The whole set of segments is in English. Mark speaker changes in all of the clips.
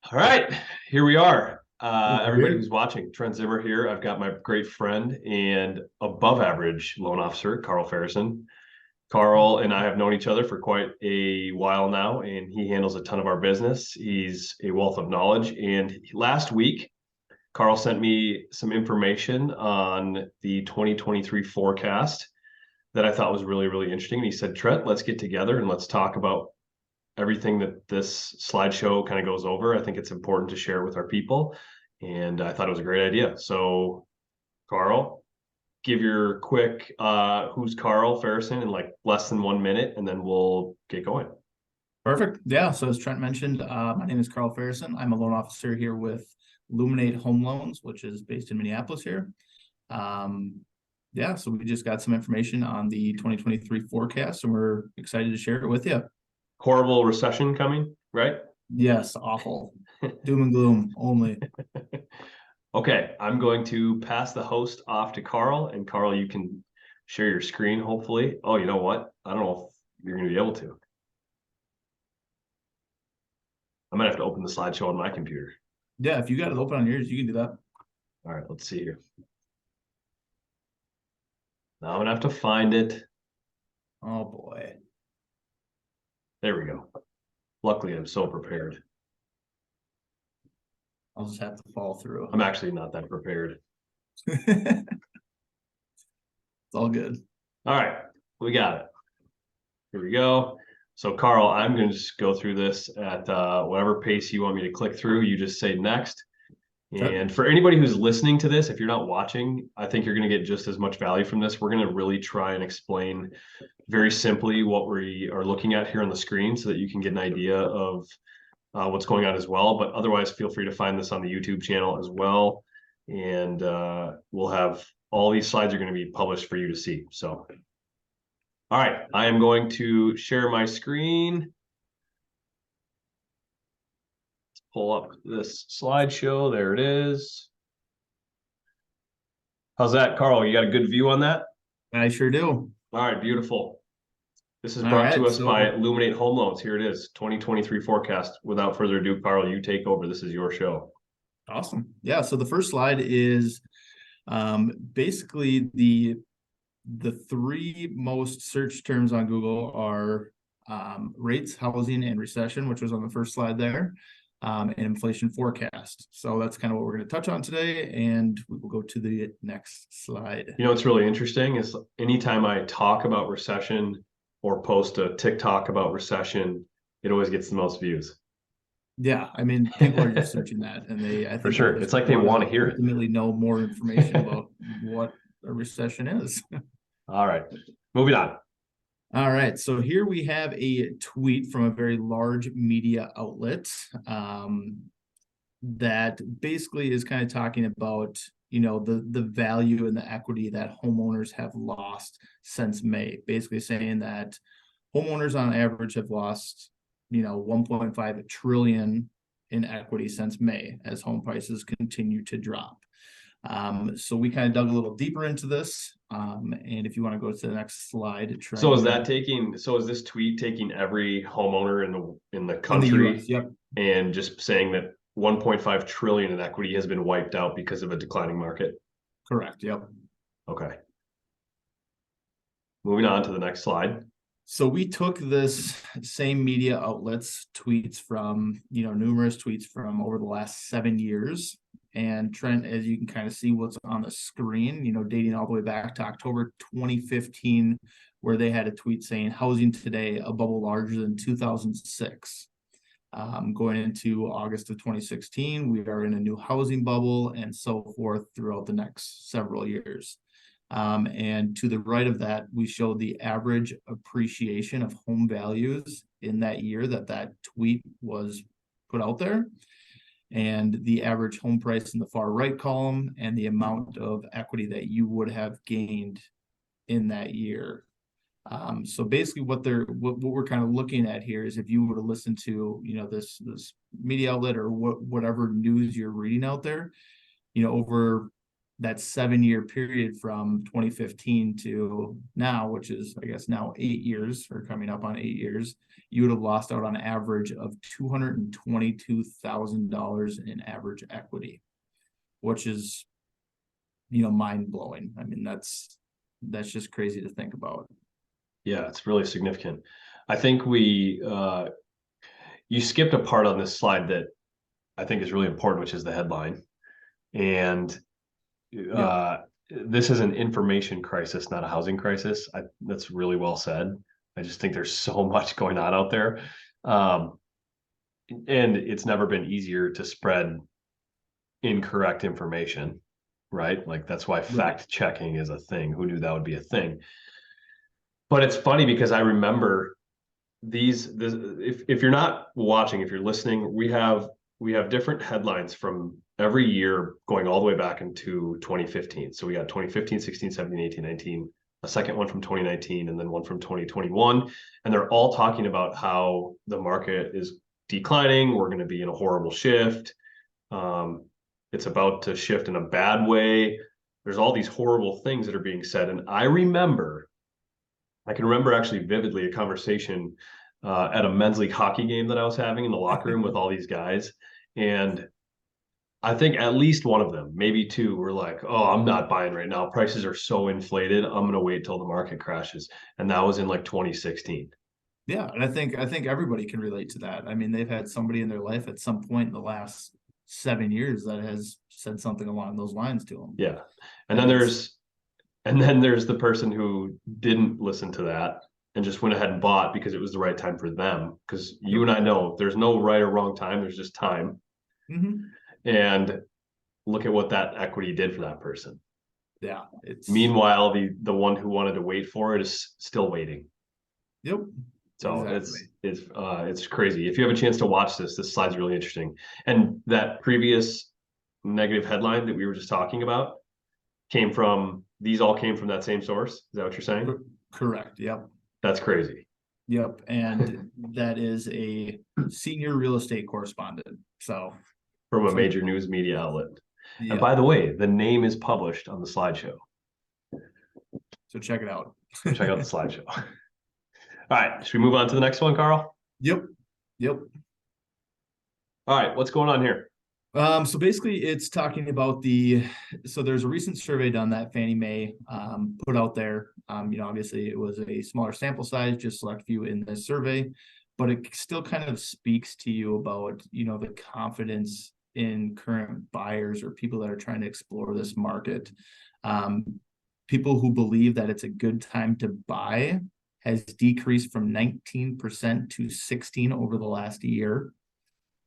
Speaker 1: All right, here we are.
Speaker 2: We're
Speaker 1: Everybody
Speaker 2: here.
Speaker 1: who's watching, Trent Zimmer here. I've got my
Speaker 2: We're
Speaker 1: everybody
Speaker 2: here.
Speaker 1: who's watching, Trent Zimmer here. I've got my great friend and above average loan officer, Karl Farasyn. Karl and I have known each other for quite a while now, and he handles a ton of our business. He's a wealth of knowledge. And last week, Karl sent me some information on the 2023 forecast that I thought was really, really interesting. And he said, Trent, let's get together and let's talk about everything that this slideshow kind of goes over. I think it's important to share with our people. And I thought it was a great idea. So, Karl, give your quick who's Karl Farasyn in like less than 1 minute, and then we'll get going.
Speaker 2: Perfect. Yeah. So as Trent mentioned, my name is Karl Farasyn. I'm a loan officer here with Luminate Home Loans, which is based in Minneapolis here. Yeah, so we just got some information on the 2023 forecast, and we're excited to share it with you.
Speaker 1: Horrible recession coming, right?
Speaker 2: Yes, awful. Doom and gloom only.
Speaker 1: Okay, I'm going to pass the host off to Karl, and Karl, you can share your screen, hopefully. Oh, you know what? I don't know if you're going to be able to. I might have to open the slideshow on my computer.
Speaker 2: Yeah, if you got it open on yours, you can do that.
Speaker 1: All right, let's see here. Now I'm gonna have to find it.
Speaker 2: Oh boy.
Speaker 1: There we go. Luckily, I'm so prepared.
Speaker 2: I'll just have to fall through.
Speaker 1: I'm actually not that prepared.
Speaker 2: It's all good.
Speaker 1: All right, we got it. Here we go. So, Karl, I'm going to just go through this at whatever pace you want me to click through. You just say next. And for anybody who's listening to this, if you're not watching, I think you're going to get just as much value from this. We're going to really try and explain very simply what we are looking at here on the screen so that you can get an idea of what's going on as well. But otherwise, feel free to find this on the YouTube channel as well. And we'll have all these slides are going to be published for you to see. So, all right, I am going to share my screen. Pull up this slideshow. There it is. How's that, Karl? You got a good view on that?
Speaker 2: I sure do.
Speaker 1: All right, beautiful. This is
Speaker 2: All
Speaker 1: brought
Speaker 2: right,
Speaker 1: to us by
Speaker 2: so
Speaker 1: Luminate Home Loans. Here it is, 2023 forecast. Without further ado, Karl, you take over. This is your show.
Speaker 2: awesome. Yeah, so the first slide is basically the three most searched terms on Google are rates, housing, and recession, which was on the first slide there, and inflation forecast. So that's kind of what we're going to touch on today, and we will go to the next slide.
Speaker 1: You know what's really interesting is anytime I talk about recession or post a TikTok about recession, it always gets the most views.
Speaker 2: Yeah, I mean, people are just searching that, and I think
Speaker 1: For sure.
Speaker 2: they
Speaker 1: It's like they want to hear it.
Speaker 2: ultimately know more information about what a recession is.
Speaker 1: All right, moving on.
Speaker 2: All right, so here we have a tweet from a very large media outlet that basically is kind of talking about, you know, the value and the equity that homeowners have lost since May. Basically saying that homeowners on average have lost, you know, 1.5 trillion in equity since May as home prices continue to drop. So we kind of dug a little deeper into this. And if you want to go to the next slide.
Speaker 1: So is this tweet taking every homeowner in the country
Speaker 2: US, yep.
Speaker 1: and just saying that 1.5 trillion in equity has been wiped out because of a declining market?
Speaker 2: Correct, yep.
Speaker 1: Okay. Moving on to the next slide.
Speaker 2: So we took this same media outlets tweets from, you know, numerous tweets from over the last 7 years. And Trent, as you can kind of see what's on the screen, you know, dating all the way back to October 2015, where they had a tweet saying housing today, a bubble larger than 2006. Going into August of 2016, we are in a new housing bubble and so forth throughout the next several years. And to the right of that, we show the average appreciation of home values in that year that tweet was put out there, and the average home price in the far right column, and the amount of equity that you would have gained in that year. So basically what we're kind of looking at here is if you were to listen to, you know, this media outlet or whatever news you're reading out there, you know, over that 7-year period from 2015 to now, which is, I guess, now 8 years or coming up on 8 years, you would have lost out on average of $222,000 in average equity, which is, mind blowing. I mean, that's just crazy to think about.
Speaker 1: Yeah, it's really significant. I think you skipped a part on this slide that I think is really important, which is the headline. And this is an information crisis, not a housing crisis. That's really well said. I just think there's so much going on out there. And it's never been easier to spread incorrect information, right? Like that's why fact checking is a thing. Who knew that would be a thing? But it's funny because I remember if you're not watching, if you're listening, we have different headlines from every year going all the way back into 2015. So we got 2015, 16, 17, 18, 19, a second one from 2019, and then one from 2021. And they're all talking about how the market is declining. We're going to be in a horrible shift. It's about to shift in a bad way. There's all these horrible things that are being said. And I can remember actually vividly a conversation at a men's league hockey game that I was having in the locker room with all these guys. And I think at least one of them, maybe two, were like, oh, I'm not buying right now. Prices are so inflated. I'm going to wait till the market crashes. And that was in like 2016.
Speaker 2: Yeah. And I think everybody can relate to that. I mean, they've had somebody in their life at some point in the last 7 years that has said something along those lines to them.
Speaker 1: Yeah. And then there's the person who didn't listen to that and just went ahead and bought because it was the right time for them. Because you and I know there's no right or wrong time. There's just time.
Speaker 2: Mm-hmm.
Speaker 1: And look at what that equity did for that person.
Speaker 2: Yeah.
Speaker 1: Meanwhile, the one who wanted to wait for it is still waiting.
Speaker 2: Yep.
Speaker 1: So exactly. It's crazy. If you have a chance to watch this slide's really interesting. And that previous negative headline that we were just talking about these all came from that same source. Is that what you're saying?
Speaker 2: Correct. Yep.
Speaker 1: That's crazy.
Speaker 2: Yep. And that is a senior real estate correspondent. So
Speaker 1: from a major news media outlet.
Speaker 2: Yep.
Speaker 1: And by the way, the name is published on the slideshow.
Speaker 2: So check it out.
Speaker 1: Check out the slideshow. All right. Should we move on to the next one, Karl?
Speaker 2: Yep.
Speaker 1: All right. What's going on here?
Speaker 2: So basically it's talking about so there's a recent survey done that Fannie Mae put out there. Obviously it was a smaller sample size, just select few in this survey, but it still kind of speaks to you about, the confidence in current buyers or people that are trying to explore this market. People who believe that it's a good time to buy has decreased from 19% to 16% over the last year.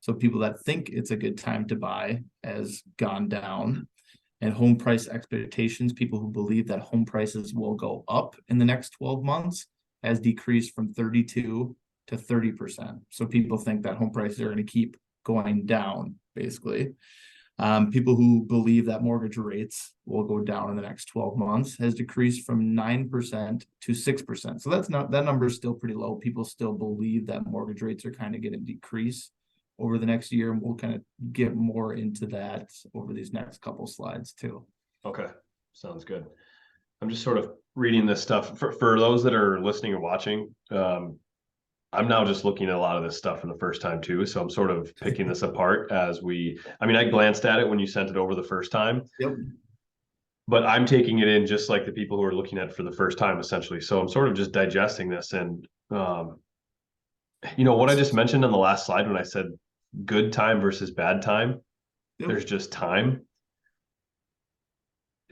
Speaker 2: So people that think it's a good time to buy has gone down. And home price expectations, people who believe that home prices will go up in the next 12 months, has decreased from 32 to 30%. So people think that home prices are going to keep going down, basically. People who believe that mortgage rates will go down in the next 12 months has decreased from 9% to 6%. So that number is still pretty low. People still believe that mortgage rates are kind of going to decrease over the next year, and we'll kind of get more into that over these next couple slides too.
Speaker 1: Okay, sounds good. I'm just sort of reading this stuff for those that are listening or watching. I'm now just looking at a lot of this stuff for the first time too, so I'm sort of picking this apart as I glanced at it when you sent it over the first time.
Speaker 2: Yep.
Speaker 1: But I'm taking it in just like the people who are looking at it for the first time, essentially. So I'm sort of just digesting this, and what I just mentioned on the last slide when I said good time versus bad time. Yep. There's just time.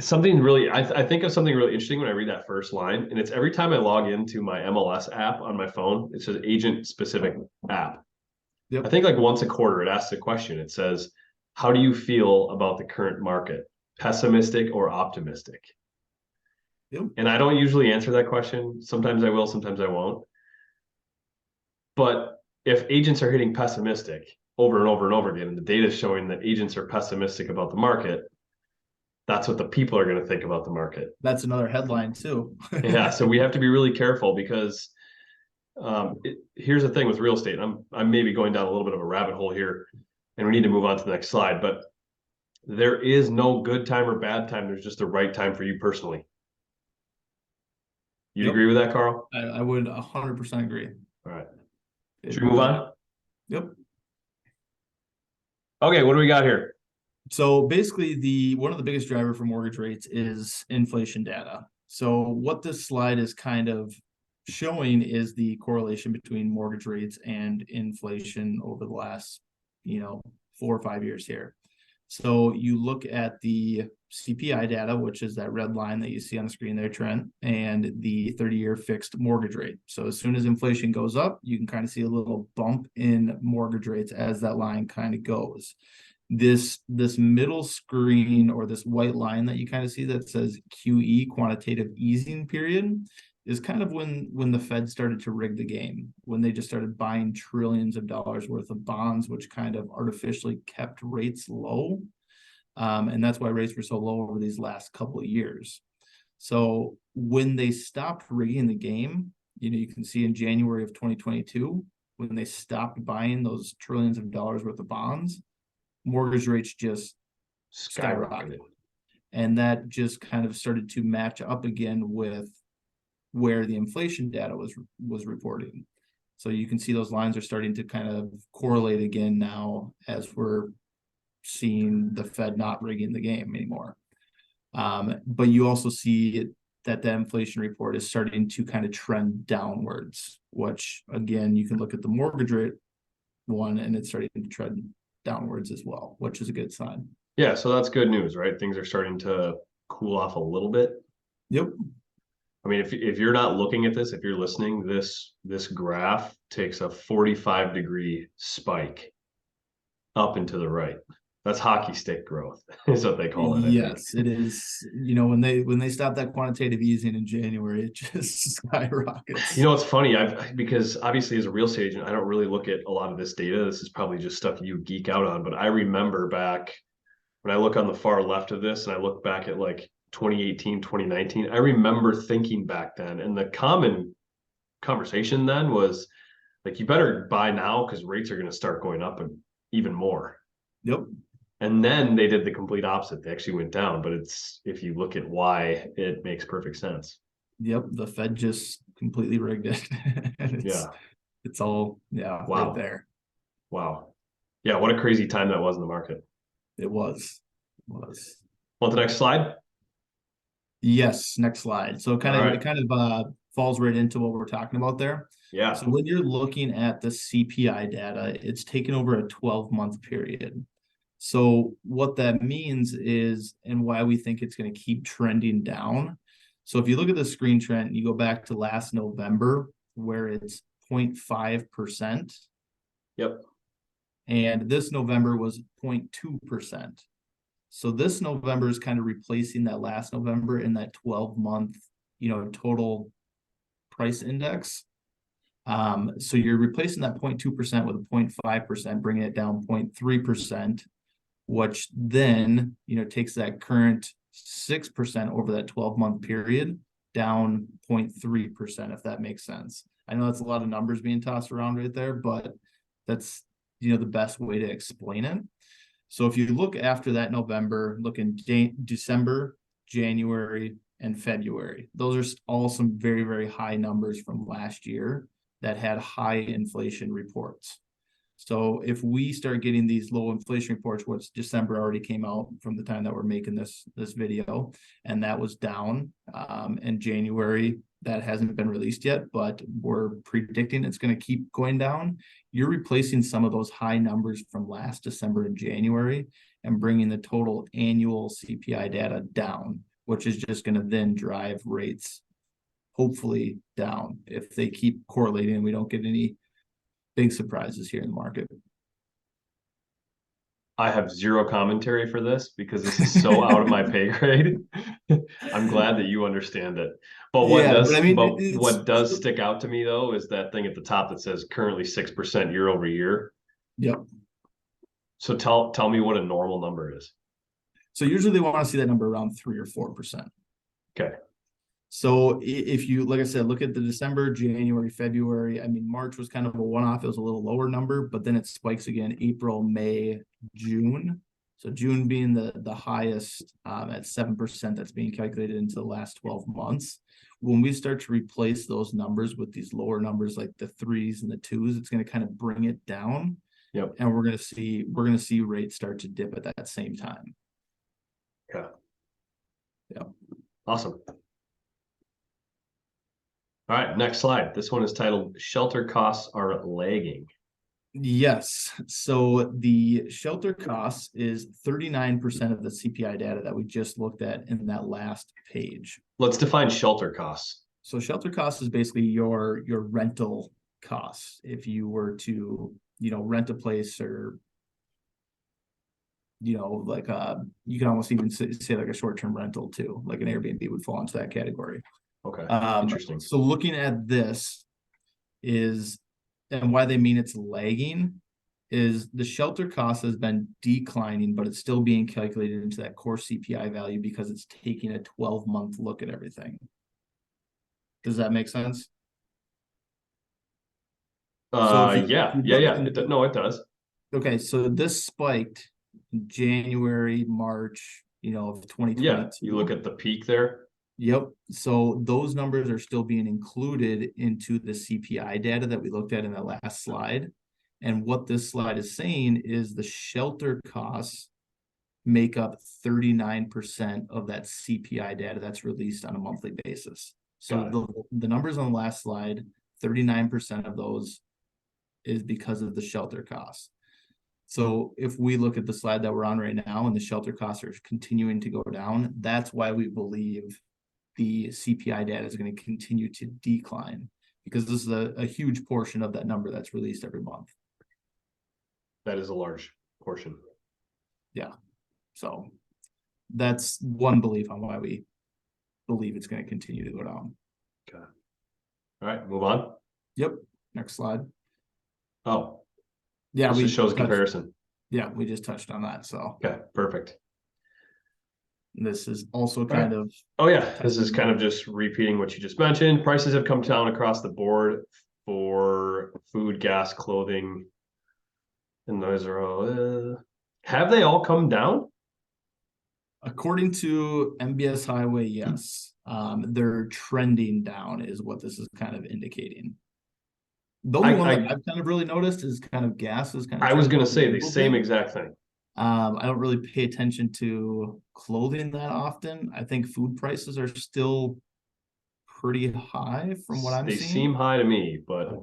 Speaker 1: Something really, I think of something really interesting when I read that first line, and it's every time I log into my MLS app on my phone. It's an agent specific app. Yep. I think like once a quarter, it asks a question. It says, how do you feel about the current market? Pessimistic or optimistic? Yep. And I don't usually answer that question. Sometimes I will, sometimes I won't. But if agents are hitting pessimistic over and over and over again, and the data is showing that agents are pessimistic about the market, that's what the people are going to think about the market.
Speaker 2: That's another headline too.
Speaker 1: Yeah. So we have to be really careful because here's the thing with real estate. I'm maybe going down a little bit of a rabbit hole here, and we need to move on to the next slide. But there is no good time or bad time. There's just a right time for you personally. You'd
Speaker 2: Yep.
Speaker 1: agree with that, Karl?
Speaker 2: I would 100% agree.
Speaker 1: All right.
Speaker 2: It
Speaker 1: Should we move on?
Speaker 2: Yep.
Speaker 1: Okay, what do we got here?
Speaker 2: So basically, the one of the biggest driver for mortgage rates is inflation data. So what this slide is kind of showing is the correlation between mortgage rates and inflation over the last, 4 or 5 years here. So you look at the CPI data, which is that red line that you see on the screen there, Trent, and the 30-year fixed mortgage rate. So as soon as inflation goes up, you can kind of see a little bump in mortgage rates as that line kind of goes. This middle screen, or this white line that you kind of see that says QE, quantitative easing period, is kind of when the Fed started to rig the game, when they just started buying trillions of dollars worth of bonds, which kind of artificially kept rates low. And that's why rates were so low over these last couple of years. So when they stopped rigging the game, you can see in January of 2022, when they stopped buying those trillions of dollars worth of bonds, mortgage rates just skyrocketed. And that just kind of started to match up again with where the inflation data was reporting. So you can see those lines are starting to kind of correlate again now as we're seeing the Fed not rigging the game anymore. But you also see that inflation report is starting to kind of trend downwards, which again, you can look at the mortgage rate one and it's starting to trend downwards as well, which is a good sign.
Speaker 1: Yeah, so that's good news, right? Things are starting to cool off a little bit.
Speaker 2: Yep.
Speaker 1: I mean, if you're not looking at this, if you're listening, this graph takes a 45-degree spike up and to the right. That's hockey stick growth, is what they call it.
Speaker 2: Yes, it is. When they stopped that quantitative easing in January, it just skyrockets.
Speaker 1: It's funny. Because obviously as a real estate agent, I don't really look at a lot of this data. This is probably just stuff you geek out on. But I remember back when I look on the far left of this and I look back at like 2018, 2019, I remember thinking back then, and the common conversation then was like, you better buy now because rates are going to start going up and even more.
Speaker 2: Yep.
Speaker 1: And then they did the complete opposite. They actually went down, but if you look at why, it makes perfect sense.
Speaker 2: Yep. The Fed just completely rigged it. It's all,
Speaker 1: wow.
Speaker 2: Right there.
Speaker 1: Wow. Yeah. What a crazy time that was in the market.
Speaker 2: It was.
Speaker 1: Want the next slide?
Speaker 2: Yes. Next slide. So it kind of falls right into what we're talking about there.
Speaker 1: Yeah.
Speaker 2: So when you're looking at the CPI data, it's taken over a 12-month period. So what that means is, and why we think it's going to keep trending down. So if you look at the screen trend, you go back to last November where it's 0.5%.
Speaker 1: Yep.
Speaker 2: And this November was 0.2%. So this November is kind of replacing that last November in that 12-month, total price index. So you're replacing that 0.2% with a 0.5%, bringing it down 0.3%, which then, takes that current 6% over that 12-month period down 0.3%, if that makes sense. I know that's a lot of numbers being tossed around right there, but that's, the best way to explain it. So if you look after that November, look in December, January, and February, those are all some very, very high numbers from last year that had high inflation reports. So if we start getting these low inflation reports, which December already came out from the time that we're making this video, and that was down, in January, that hasn't been released yet, but we're predicting it's going to keep going down. You're replacing some of those high numbers from last December and January and bringing the total annual CPI data down, which is just going to then drive rates hopefully down if they keep correlating and we don't get any big surprises here in the market.
Speaker 1: I have zero commentary for this because this is so out of my pay grade. I'm glad that you understand it. But what does stick out to me though is that thing at the top that says currently 6% year over year.
Speaker 2: Yep.
Speaker 1: So tell me what a normal number is.
Speaker 2: So usually they want to see that number around 3 or 4%.
Speaker 1: Okay.
Speaker 2: So if you, like I said, look at the December, January, February, March was kind of a one-off. It was a little lower number, but then it spikes again, April, May, June. So June being the highest at 7% that's being calculated into the last 12 months. When we start to replace those numbers with these lower numbers like the 3s and the 2s, it's going to kind of bring it down.
Speaker 1: Yep.
Speaker 2: And we're going to see rates start to dip at that same time.
Speaker 1: Okay.
Speaker 2: Yeah.
Speaker 1: Awesome. All right, next slide. This one is titled "Shelter Costs Are Lagging."
Speaker 2: Yes. So the shelter costs is 39% of the CPI data that we just looked at in that last page.
Speaker 1: Let's define shelter costs.
Speaker 2: So shelter costs is basically your rental costs. If you were to, rent a place, or, like you can almost even say like a short-term rental too, like an Airbnb would fall into that category.
Speaker 1: Okay, interesting.
Speaker 2: So looking at this and why they mean it's lagging is the shelter cost has been declining, but it's still being calculated into that core CPI value because it's taking a 12-month look at everything. Does that make sense?
Speaker 1: Yeah. No, it does.
Speaker 2: Okay, so this spiked in January, March, of 2022.
Speaker 1: Yeah, you look at the peak there.
Speaker 2: Yep. So those numbers are still being included into the CPI data that we looked at in the last slide. And what this slide is saying is the shelter costs make up 39% of that CPI data that's released on a monthly basis. So the numbers on the last slide, 39% of those is because of the shelter costs. So if we look at the slide that we're on right now and the shelter costs are continuing to go down, that's why we believe the CPI data is going to continue to decline, because this is a huge portion of that number that's released every month.
Speaker 1: That is a large portion.
Speaker 2: Yeah. So that's one belief on why we believe it's going to continue to go down.
Speaker 1: Okay. All right, move on.
Speaker 2: Yep. Next slide.
Speaker 1: Oh,
Speaker 2: yeah.
Speaker 1: This just shows comparison.
Speaker 2: Yeah, we just touched on that. So
Speaker 1: okay, perfect.
Speaker 2: This is also kind of.
Speaker 1: Oh yeah, this is kind of just repeating what you just mentioned. Prices have come down across the board for food, gas, clothing, and those are all. Have they all come down?
Speaker 2: According to MBS Highway, yes. They're trending down is what this is kind of indicating. The only one that I've kind of really noticed is kind of gas is kind of.
Speaker 1: I was going to say the same exact thing.
Speaker 2: I don't really pay attention to clothing that often. I think food prices are still pretty high from what I'm seeing.
Speaker 1: They seem high to me, but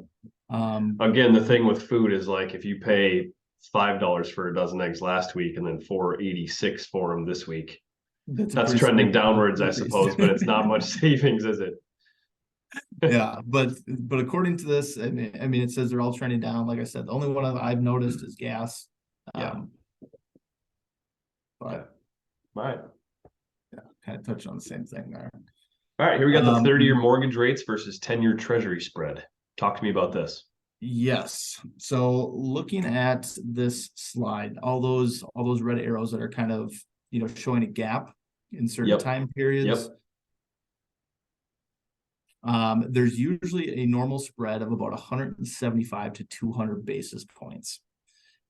Speaker 1: again, the thing with food is like if you pay $5 for a dozen eggs last week and then $4.86 for them this week, that's trending downwards, I suppose, but it's not much savings, is it?
Speaker 2: Yeah, but according to this, I mean, it says they're all trending down. Like I said, the only one I've noticed is gas.
Speaker 1: Yeah.
Speaker 2: But
Speaker 1: all right.
Speaker 2: Yeah, kind of touched on the same thing there.
Speaker 1: All right, here we got the 30-year mortgage rates versus 10-year treasury spread. Talk to me about this.
Speaker 2: Yes. So looking at this slide, all those red arrows that are kind of, showing a gap in certain time periods. There's usually a normal spread of about 175 to 200 basis points.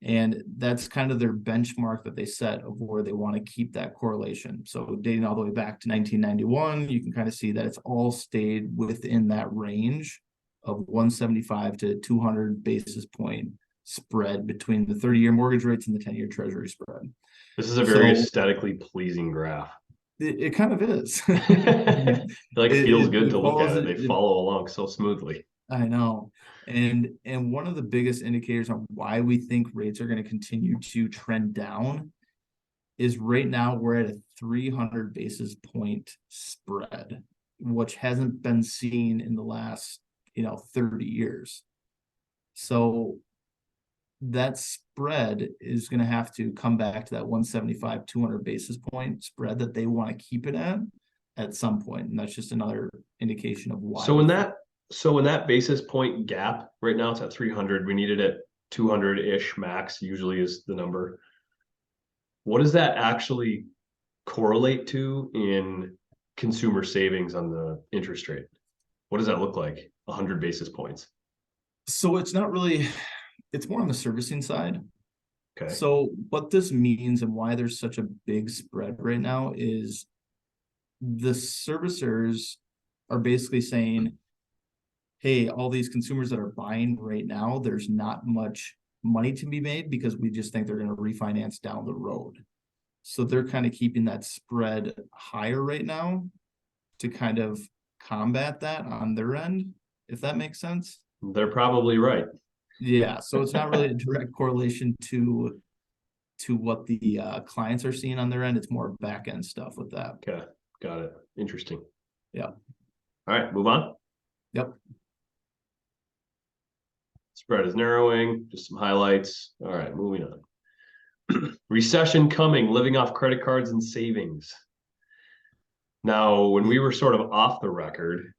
Speaker 2: And that's kind of their benchmark that they set of where they want to keep that correlation. So dating all the way back to 1991, you can kind of see that it's all stayed within that range of 175 to 200 basis point spread between the 30-year mortgage rates and the 10-year treasury spread.
Speaker 1: This is a very aesthetically pleasing graph.
Speaker 2: It kind of is.
Speaker 1: It feels good to look at it. They follow along so smoothly.
Speaker 2: I know. And one of the biggest indicators on why we think rates are going to continue to trend down is right now we're at a 300 basis point spread, which hasn't been seen in the last 30 years. So that spread is going to have to come back to that 175 200 basis point spread that they want to keep it at some point, and that's just another indication of why.
Speaker 1: So in that basis point gap right now, it's at 300. We need it at 200-ish max, usually is the number. What does that actually correlate to in consumer savings on the interest rate? What does that look like? 100 basis points.
Speaker 2: So it's not really, it's more on the servicing side.
Speaker 1: Okay.
Speaker 2: So what this means and why there's such a big spread right now is the servicers are basically saying, hey, all these consumers that are buying right now, there's not much money to be made because we just think they're going to refinance down the road. So they're kind of keeping that spread higher right now to kind of combat that on their end, if that makes sense.
Speaker 1: They're probably right.
Speaker 2: Yeah, so it's not really a direct correlation to what the clients are seeing on their end. It's more back end stuff with that.
Speaker 1: Okay, got it. Interesting.
Speaker 2: Yeah.
Speaker 1: All right, move on.
Speaker 2: Yep.
Speaker 1: Spread is narrowing, just some highlights. All right, moving on. Recession coming, living off credit cards and savings. Now, when we were sort of off the record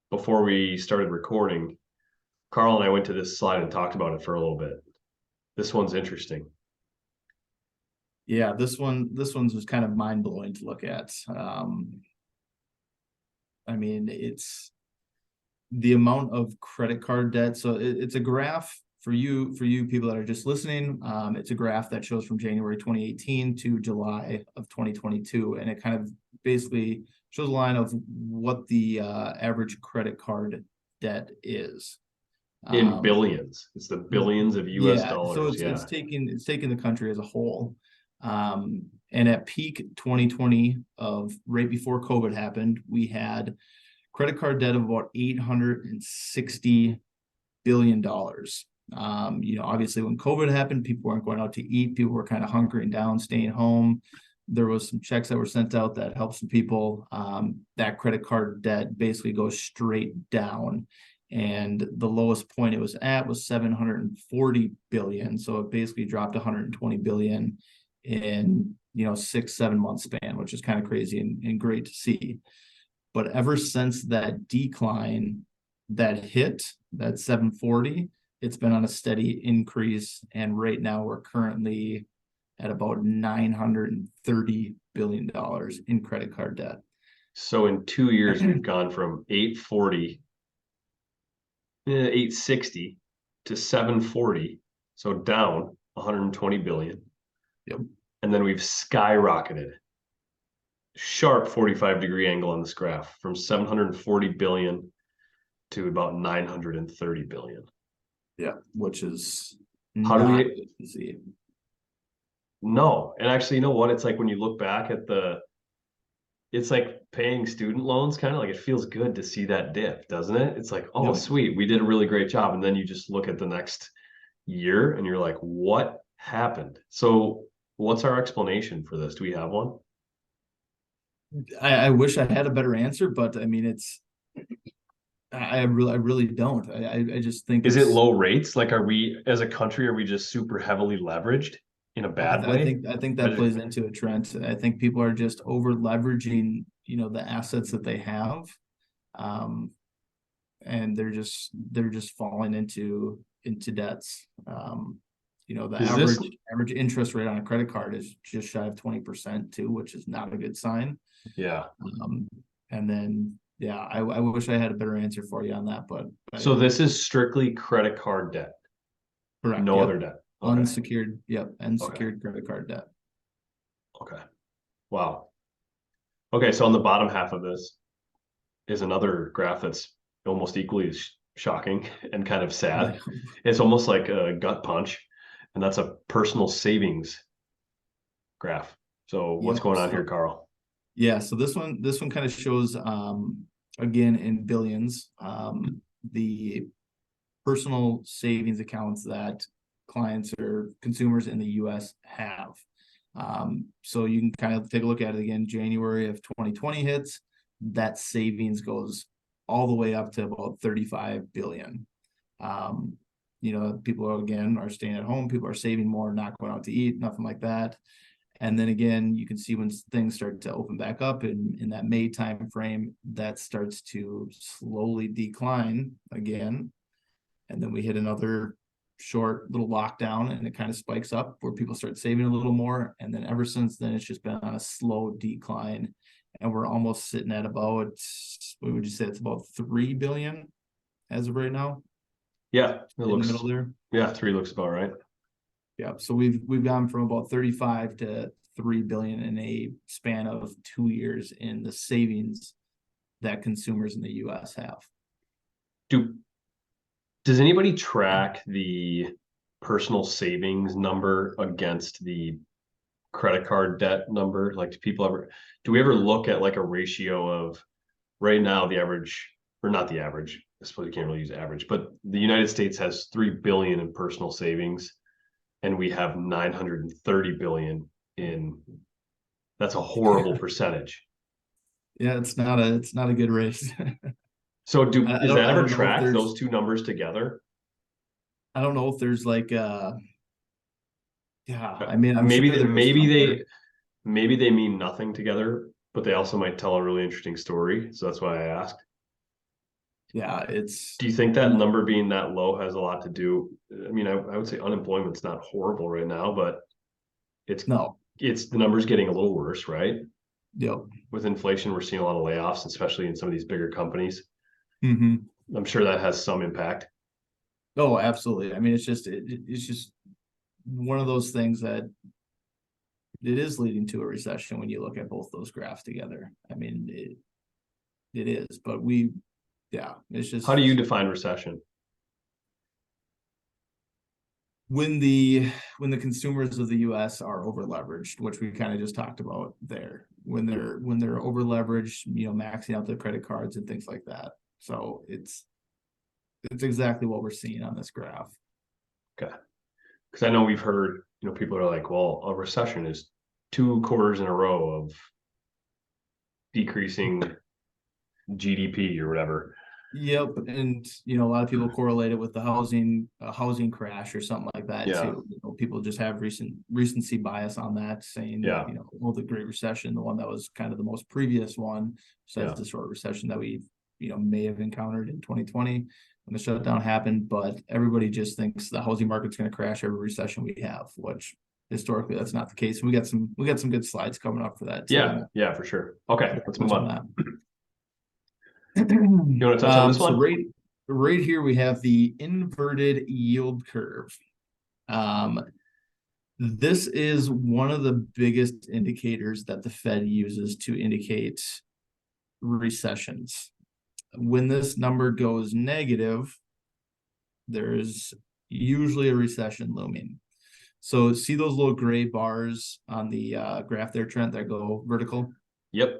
Speaker 1: before we started recording, Karl and I went to this slide and talked about it for a little bit. This one's interesting.
Speaker 2: Yeah, this one's was kind of mind blowing to look at. I mean, it's the amount of credit card debt. So it's a graph for you people that are just listening. It's a graph that shows from January 2018 to July of 2022, and it kind of basically shows a line of what the average credit card debt is.
Speaker 1: In billions. It's the billions of US dollars.
Speaker 2: So it's taking the country as a whole. And at peak 2020 of right before COVID happened, we had credit card debt of about $860 billion. Obviously when COVID happened, people weren't going out to eat. People were kind of hunkering down, staying home. There was some checks that were sent out that helped some people. That credit card debt basically goes straight down. And the lowest point it was at was 740 billion. So it basically dropped 120 billion in 6-7 month span, which is kind of crazy and great to see. But ever since that decline that hit that 740, it's been on a steady increase, and right now we're currently at about $930 billion in credit card debt.
Speaker 1: So in 2 years we've gone from 860 to 740, so down 120 billion.
Speaker 2: Yep.
Speaker 1: And then we've skyrocketed, sharp 45-degree angle on this graph, from 740 billion to about 930 billion.
Speaker 2: Yeah, which is
Speaker 1: How do we
Speaker 2: good to see?
Speaker 1: No, and actually, you know what? It's like when you look back at it's like paying student loans, kind of like it feels good to see that dip, doesn't it? It's like, oh,
Speaker 2: Yep.
Speaker 1: sweet, we did a really great job. And then you just look at the next year and you're like, what happened? So what's our explanation for this? Do we have one?
Speaker 2: I wish I had a better answer, but I mean, I really don't. I just think
Speaker 1: Is it low rates? Like, are we as a country, are we just super heavily leveraged in a bad way?
Speaker 2: I think that plays into a trend. I think people are just over leveraging, the assets that they have. And they're just falling into debts. The average interest rate on a credit card is just shy of 20% too, which is not a good sign.
Speaker 1: Yeah.
Speaker 2: And then I wish I had a better answer for you on that, but
Speaker 1: so this is strictly credit card debt.
Speaker 2: Correct.
Speaker 1: No other debt.
Speaker 2: Okay. Unsecured credit card debt.
Speaker 1: Okay. Wow. Okay, so on the bottom half of this is another graph that's almost equally as shocking and kind of sad. It's almost like a gut punch, and that's a personal savings graph. So what's going on here, Karl?
Speaker 2: Yeah, so this one kind of shows again in billions the personal savings accounts that clients or consumers in the US have. So you can kind of take a look at it again. January of 2020 hits, that savings goes all the way up to about 35 billion. People are staying at home, people are saving more, not going out to eat, nothing like that. And then again, you can see when things start to open back up in that May time frame, that starts to slowly decline again. And then we hit another short little lockdown, and it kind of spikes up where people start saving a little more. And then ever since then, it's just been on a slow decline. And we're almost sitting at about, what would you say? It's about 3 billion as of right now.
Speaker 1: Yeah, it
Speaker 2: in
Speaker 1: looks
Speaker 2: the middle there.
Speaker 1: Yeah, 3 looks about right.
Speaker 2: Yeah, so we've gone from about 35 to 3 billion in a span of 2 years in the savings that consumers in the US have.
Speaker 1: Do Does anybody track the personal savings number against the credit card debt number? Like, do we ever look at like a ratio of right now the average, or not the average? I suppose you can't really use average, but the United States has 3 billion in personal savings, and we have 930 billion in. That's a horrible percentage.
Speaker 2: Yeah, it's not a good race.
Speaker 1: So
Speaker 2: I
Speaker 1: is
Speaker 2: don't
Speaker 1: that
Speaker 2: I
Speaker 1: ever
Speaker 2: don't know if
Speaker 1: tracked,
Speaker 2: there's
Speaker 1: those two numbers together?
Speaker 2: I don't know if there's like yeah, I mean I'm sure there is
Speaker 1: Maybe they mean nothing together, but they also might tell a really interesting story. So that's why I asked.
Speaker 2: yeah, it's
Speaker 1: Do you think that number being that low has a lot to do? I mean, I would say unemployment's not horrible right now, but it's
Speaker 2: no.
Speaker 1: it's the numbers getting a little worse, right?
Speaker 2: Yep.
Speaker 1: With inflation, we're seeing a lot of layoffs, especially in some of these bigger companies.
Speaker 2: Mm-hmm.
Speaker 1: I'm sure that has some impact.
Speaker 2: Oh, absolutely. I mean, it's just one of those things that it is leading to a recession when you look at both those graphs together. I mean, it is, but yeah, it's
Speaker 1: How do
Speaker 2: just
Speaker 1: you define recession?
Speaker 2: when the consumers of the US are over leveraged, which we kind of just talked about there, when they're over leveraged, maxing out their credit cards and things like that. So it's exactly what we're seeing on this graph.
Speaker 1: Okay. Because I know we've heard, people are like, well, a recession is 2 quarters in a row of decreasing GDP or whatever.
Speaker 2: Yep, and a lot of people correlate it with the housing crash or something like that
Speaker 1: Yeah.
Speaker 2: too. People just have recency bias on that, saying,
Speaker 1: Yeah.
Speaker 2: the Great Recession, the one that was kind of the most previous one, besides the short recession that we may have encountered in 2020 when the shutdown happened. But everybody just thinks the housing market's going to crash every recession we have, which historically that's not the case. And we got some good slides coming up for that too.
Speaker 1: Yeah, for sure. Okay, let's move on. You want to touch on this
Speaker 2: So
Speaker 1: one?
Speaker 2: right here we have the inverted yield curve. This is one of the biggest indicators that the Fed uses to indicate recessions. When this number goes negative, there's usually a recession looming. So see those little gray bars on the graph there, Trent, that go vertical?
Speaker 1: Yep.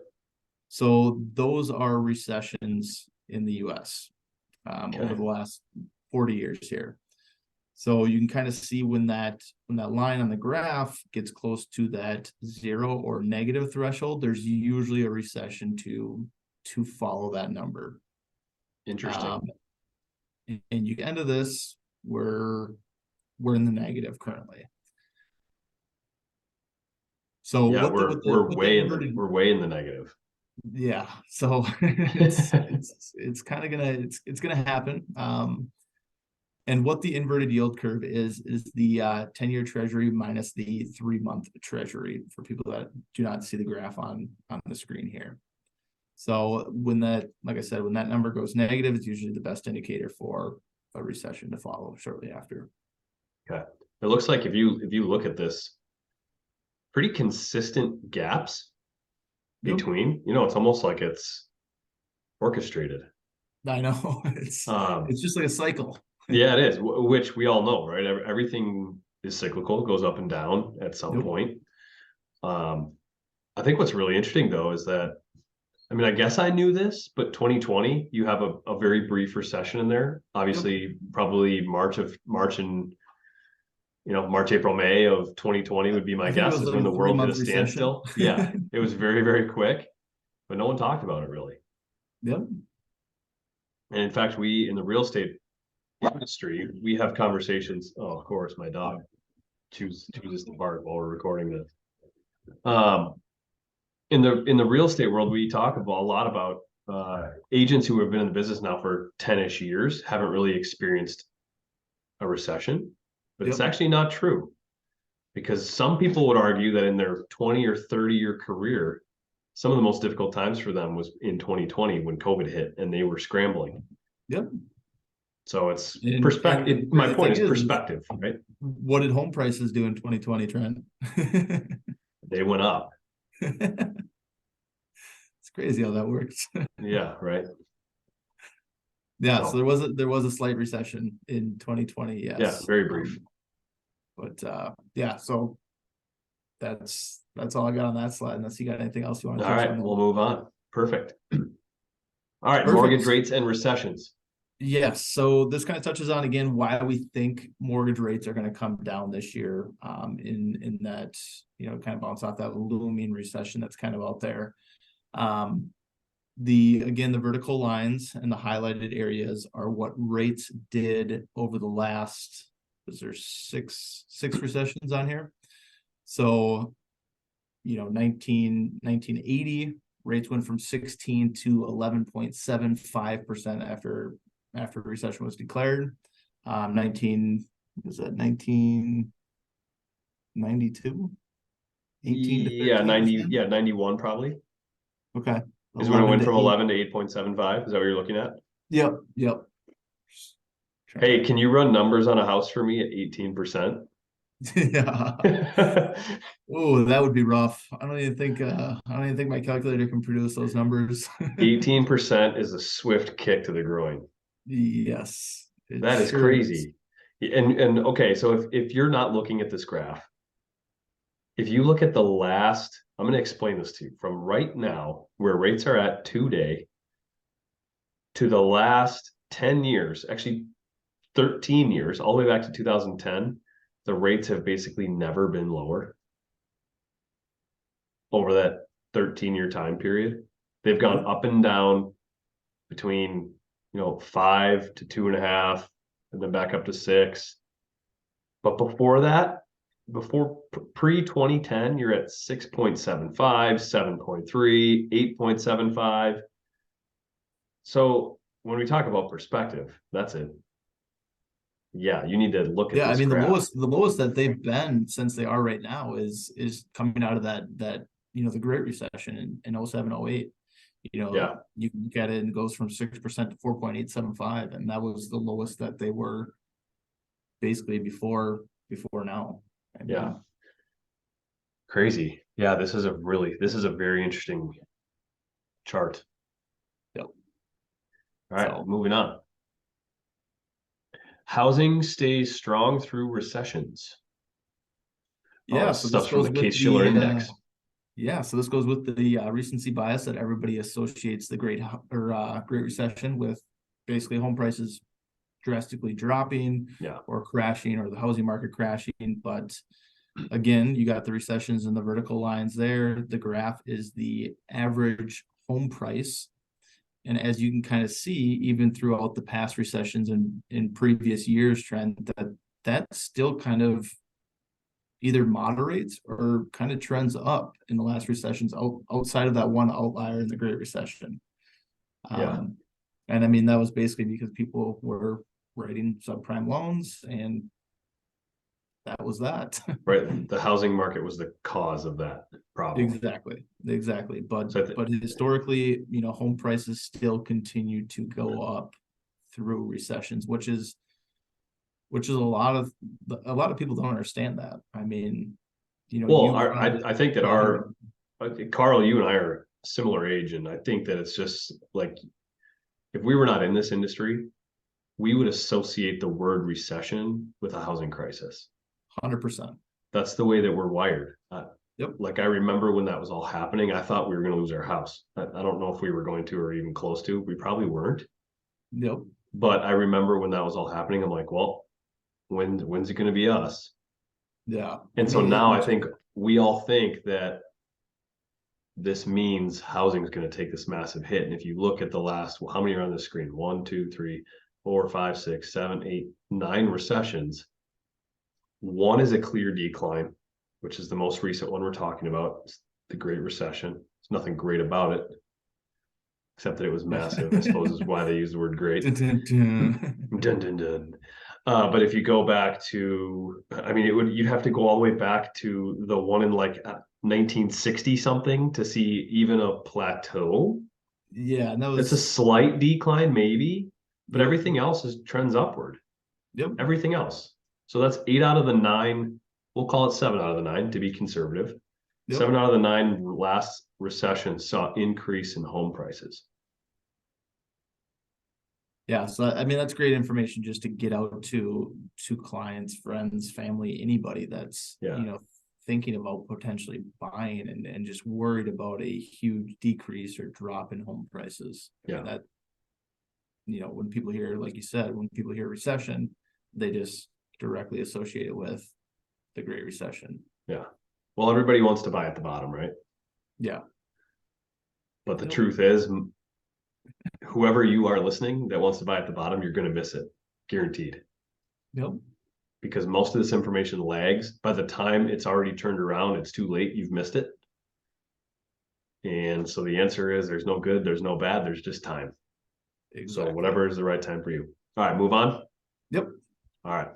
Speaker 2: So those are recessions in the US over the last 40 years here. So you can kind of see when that line on the graph gets close to that 0 or negative threshold, there's usually a recession to follow that number.
Speaker 1: Interesting.
Speaker 2: And you get into this, we're in the negative currently. So
Speaker 1: yeah,
Speaker 2: we're
Speaker 1: way in the negative.
Speaker 2: Yeah, so it's kind of gonna happen. And what the inverted yield curve is the 10-year treasury minus the 3-month treasury for people that do not see the graph on the screen here. So like I said, when that number goes negative, it's usually the best indicator for a recession to follow shortly after.
Speaker 1: Okay. It looks like if you look at this, pretty consistent gaps between, it's almost like it's orchestrated.
Speaker 2: I know. It's just like a cycle.
Speaker 1: Yeah, it is, which we all know, right? Everything is cyclical, goes up and down at some point. I think what's really interesting though is that, I mean, I guess I knew this, but 2020, you have a very brief recession in there. Obviously, probably March, April, May of 2020 would be my guess is
Speaker 2: like
Speaker 1: when the world hit a
Speaker 2: recession.
Speaker 1: standstill. Yeah, it was very, very quick, but no one talked about it really.
Speaker 2: Yep.
Speaker 1: And in fact, we in the real estate industry, we have conversations. Oh, of course, my dog chooses to bark while we're recording this. In the real estate world, we talk about a lot about agents who have been in the business now for 10-ish years haven't really experienced a recession, but it's actually not true, because some people would argue that in their 20 or 30-year career, some of the most difficult times for them was in 2020 when COVID hit and they were scrambling.
Speaker 2: Yep.
Speaker 1: So it's
Speaker 2: And
Speaker 1: perspective.
Speaker 2: the
Speaker 1: My
Speaker 2: crazy
Speaker 1: point
Speaker 2: thing
Speaker 1: is
Speaker 2: is,
Speaker 1: perspective, right?
Speaker 2: what did home prices do in 2020, Trent?
Speaker 1: They went up.
Speaker 2: It's crazy how that works.
Speaker 1: Yeah, right.
Speaker 2: Yeah, so
Speaker 1: So
Speaker 2: there was a slight recession in 2020,
Speaker 1: yeah,
Speaker 2: yes.
Speaker 1: very brief.
Speaker 2: But yeah, so that's all I got on that slide. Unless you got anything else you want to
Speaker 1: All
Speaker 2: touch
Speaker 1: right,
Speaker 2: on
Speaker 1: we'll
Speaker 2: there.
Speaker 1: move on. Perfect. All right, mortgage
Speaker 2: Perfect.
Speaker 1: rates and recessions.
Speaker 2: Yes, so this kind of touches on again why we think mortgage rates are going to come down this year. In that, kind of bounce off that looming recession that's kind of out there. The vertical lines and the highlighted areas are what rates did over the last, was there six recessions on here? So, 1980 rates went from 16 to 11.75% after recession was declared. 1992? 18 to
Speaker 1: Yeah, 90,
Speaker 2: 13%?
Speaker 1: yeah, 91 probably
Speaker 2: Okay.
Speaker 1: is when it
Speaker 2: 11
Speaker 1: went
Speaker 2: to
Speaker 1: from
Speaker 2: 8.
Speaker 1: 11 to 8.75. Is that what you're looking at?
Speaker 2: Yep.
Speaker 1: Hey, can you run numbers on a house for me at 18%?
Speaker 2: Yeah. Oh, that would be rough. I don't even think my calculator can produce those numbers.
Speaker 1: 18% is a swift kick to the groin.
Speaker 2: Yes, it
Speaker 1: That is
Speaker 2: sure is.
Speaker 1: crazy. And okay, so if you're not looking at this graph, if you look at the last, I'm going to explain this to you from right now, where rates are at today, to the last 10 years, actually 13 years, all the way back to 2010, the rates have basically never been lower over that 13-year time period. They've gone up and down between, 5 to 2.5, and then back up to 6. But before that, before pre-2010, you're at 6.75, 7.3, 8.75. So when we talk about perspective, that's it. Yeah, you need to look at
Speaker 2: Yeah, I
Speaker 1: this
Speaker 2: mean
Speaker 1: graph.
Speaker 2: the lowest that they've been since they are right now is coming out of that the Great Recession in 07, 08.
Speaker 1: Yeah,
Speaker 2: You can look at it and it goes from 6% to 4.875, and that was the lowest that they were basically before now. I
Speaker 1: yeah.
Speaker 2: mean,
Speaker 1: Crazy. Yeah, this is a very interesting chart.
Speaker 2: yep.
Speaker 1: All right,
Speaker 2: So
Speaker 1: moving on. Housing stays strong through recessions. Oh,
Speaker 2: yeah,
Speaker 1: this
Speaker 2: so this
Speaker 1: stuff's from
Speaker 2: goes
Speaker 1: the
Speaker 2: with
Speaker 1: Case-Shiller Index.
Speaker 2: so this goes with the recency bias that everybody associates the Great Recession with, basically home prices drastically dropping,
Speaker 1: Yeah,
Speaker 2: or crashing, or the housing market crashing. But again, you got the recessions and the vertical lines there. The graph is the average home price. And as you can kind of see, even throughout the past recessions and in previous years, trend that still kind of either moderates or kind of trends up in the last recessions, outside of that one outlier in the Great Recession.
Speaker 1: yeah.
Speaker 2: And I mean, that was basically because people were writing subprime loans, and that was that.
Speaker 1: Right. The housing market was the cause of that problem.
Speaker 2: Exactly. But
Speaker 1: So
Speaker 2: historically, home prices still continue to go up through recessions, which is a lot of people don't understand that. I mean,
Speaker 1: well,
Speaker 2: you
Speaker 1: I think that
Speaker 2: yeah,
Speaker 1: I think, Karl, you and I are similar age, and I think that it's just like if we were not in this industry, we would associate the word recession with a housing crisis.
Speaker 2: 100%.
Speaker 1: That's the way that we're wired.
Speaker 2: Yep.
Speaker 1: Like I remember when that was all happening, I thought we were going to lose our house. I don't know if we were going to or even close to. We probably weren't.
Speaker 2: Yep.
Speaker 1: But I remember when that was all happening, I'm like, well, when's it going to be us?
Speaker 2: Yeah.
Speaker 1: And so now I think we all think that this means housing is going to take this massive hit. And if you look at the last, well, how many are on the screen? 1, 2, 3, 4, 5, 6, 7, 8, 9 recessions. One is a clear decline, which is the most recent one we're talking about. It's the Great Recession. There's nothing great about it, except that it was massive, I suppose is why they use the word great.
Speaker 2: Dun, dun, dun.
Speaker 1: Dun, dun, dun. But if you go back to, I mean, you'd have to go all the way back to the one in like 1960 something to see even a plateau.
Speaker 2: Yeah, and that
Speaker 1: It's a
Speaker 2: was
Speaker 1: slight decline, maybe. but everything else is trends upward.
Speaker 2: Yep.
Speaker 1: Everything else. So that's 8 out of the 9. We'll call it 7 out of the 9 to be conservative.
Speaker 2: Yep.
Speaker 1: 7 out of the 9 last recession saw increase in home prices.
Speaker 2: Yeah, so I mean that's great information just to get out to clients, friends, family, anybody that's thinking about potentially buying and just worried about a huge decrease or drop in home prices. I mean, that when people hear, like you said, when people hear recession, they just directly associate it with the Great Recession.
Speaker 1: Yeah. Well, everybody wants to buy at the bottom, right?
Speaker 2: Yeah.
Speaker 1: But the truth is, whoever you are listening that wants to buy at the bottom, you're going to miss it. Guaranteed.
Speaker 2: Yep.
Speaker 1: Because most of this information lags. By the time it's already turned around, it's too late. You've missed it. And so the answer is there's no good, there's no bad, there's just time. Exactly. So whatever is the right time for you. All right, move on.
Speaker 2: Yep.
Speaker 1: All right.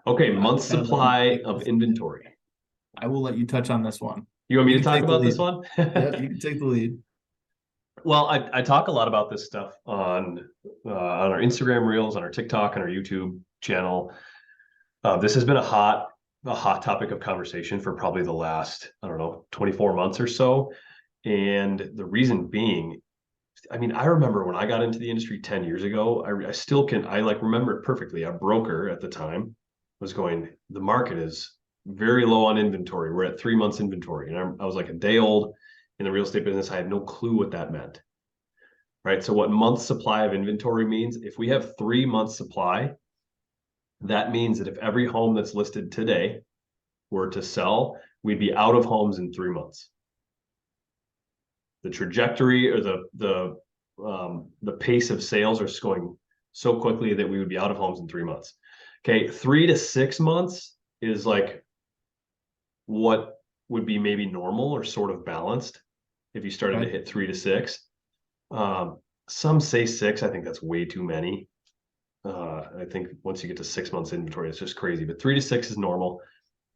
Speaker 1: Okay, month supply of inventory.
Speaker 2: I will let you touch on this one.
Speaker 1: You want me to talk about this one?
Speaker 2: Yeah, you can take the lead.
Speaker 1: Well, I talk a lot about this stuff on our Instagram reels, on our TikTok, and our YouTube channel. This has been a hot topic of conversation for probably the last, 24 months or so. And the reason being, I mean, I remember when I got into the industry 10 years ago, I still can, remember it perfectly. A broker at the time was going, the market is very low on inventory. We're at 3 months inventory. And I was like a day old in the real estate business. I had no clue what that meant. Right. So what month supply of inventory means, if we have 3 months supply, that means that if every home that's listed today were to sell, we'd be out of homes in 3 months. The trajectory or the pace of sales are just going so quickly that we would be out of homes in 3 months. Okay, 3 to 6 months is like what would be maybe normal or sort of balanced if you started to hit 3 to 6. Some say 6. I think that's way too many. I think once you get to 6 months inventory, it's just crazy. But 3 to 6 is normal.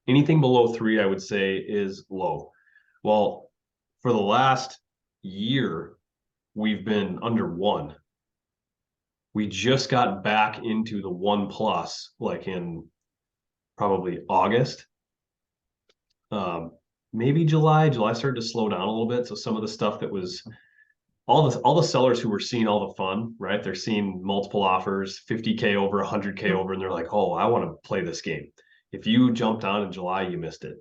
Speaker 1: Anything below 3, I would say, is low. Well, for the last year, we've been under 1. We just got back into the 1+, like in probably August. Maybe July started to slow down a little bit. So some of the stuff that was all the sellers who were seeing all the fun, right? They're seeing multiple offers, 50K over, 100K over, and they're like, oh, I want to play this game. If you jumped on in July, you missed it.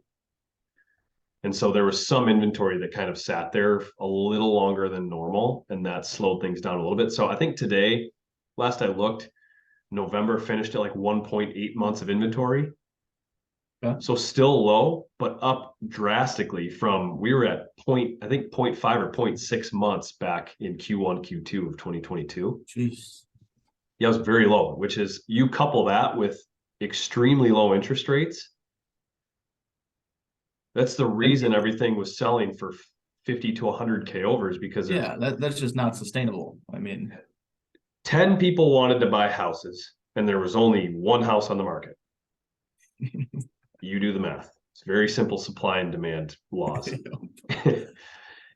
Speaker 1: And so there was some inventory that kind of sat there a little longer than normal, and that slowed things down a little bit. So I think today, last I looked, November finished at like 1.8 months of inventory. Yeah. So still low, but up drastically from, we were at 0.5 or 0.6 months back in Q1, Q2 of 2022.
Speaker 2: Jeez.
Speaker 1: Yeah, it was very low, which is, you couple that with extremely low interest rates. That's the reason everything was selling for 50 to 100K overs, because
Speaker 2: that's just not sustainable. I mean,
Speaker 1: 10 people wanted to buy houses and there was only 1 house on the market. You do the math. It's very simple supply and demand laws.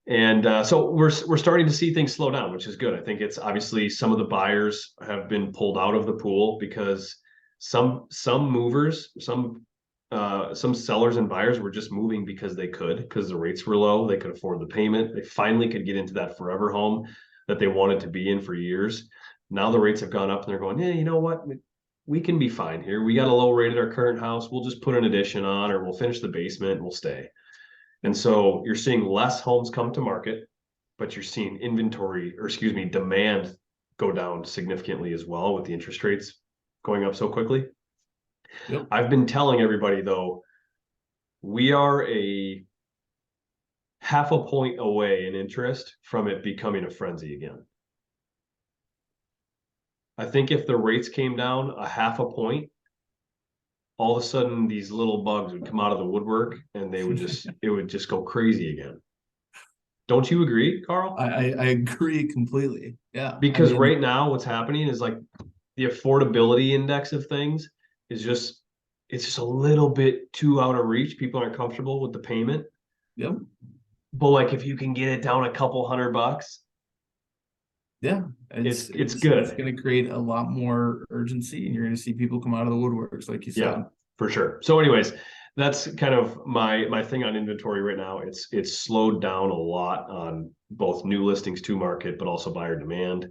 Speaker 1: And so we're starting to see things slow down, which is good. I think it's obviously some of the buyers have been pulled out of the pool because some movers, some sellers and buyers were just moving because they could, because the rates were low. They could afford the payment. They finally could get into that forever home that they wanted to be in for years. Now the rates have gone up and they're going, yeah, you know what? We can be fine here. We got a low rate at our current house. We'll just put an addition on, or we'll finish the basement and we'll stay. And so you're seeing less homes come to market, but you're seeing demand go down significantly as well with the interest rates going up so quickly. Yep. I've been telling everybody, though, we are a half a point away in interest from it becoming a frenzy again. I think if the rates came down a half a point, all of a sudden these little bugs would come out of the woodwork and they would it would just go crazy again. Don't you agree, Karl?
Speaker 2: I agree completely. Yeah.
Speaker 1: Because right now what's happening is like the affordability index of things is it's just a little bit too out of reach. People aren't comfortable with the payment.
Speaker 2: Yep.
Speaker 1: But like if you can get it down a couple $100,
Speaker 2: Yeah,
Speaker 1: It's
Speaker 2: it's
Speaker 1: good.
Speaker 2: going to create a lot more urgency, and you're going to see people come out of the woodworks, like you
Speaker 1: Yeah,
Speaker 2: said.
Speaker 1: for sure. So anyways, that's kind of my thing on inventory right now. It's slowed down a lot on both new listings to market, but also buyer demand.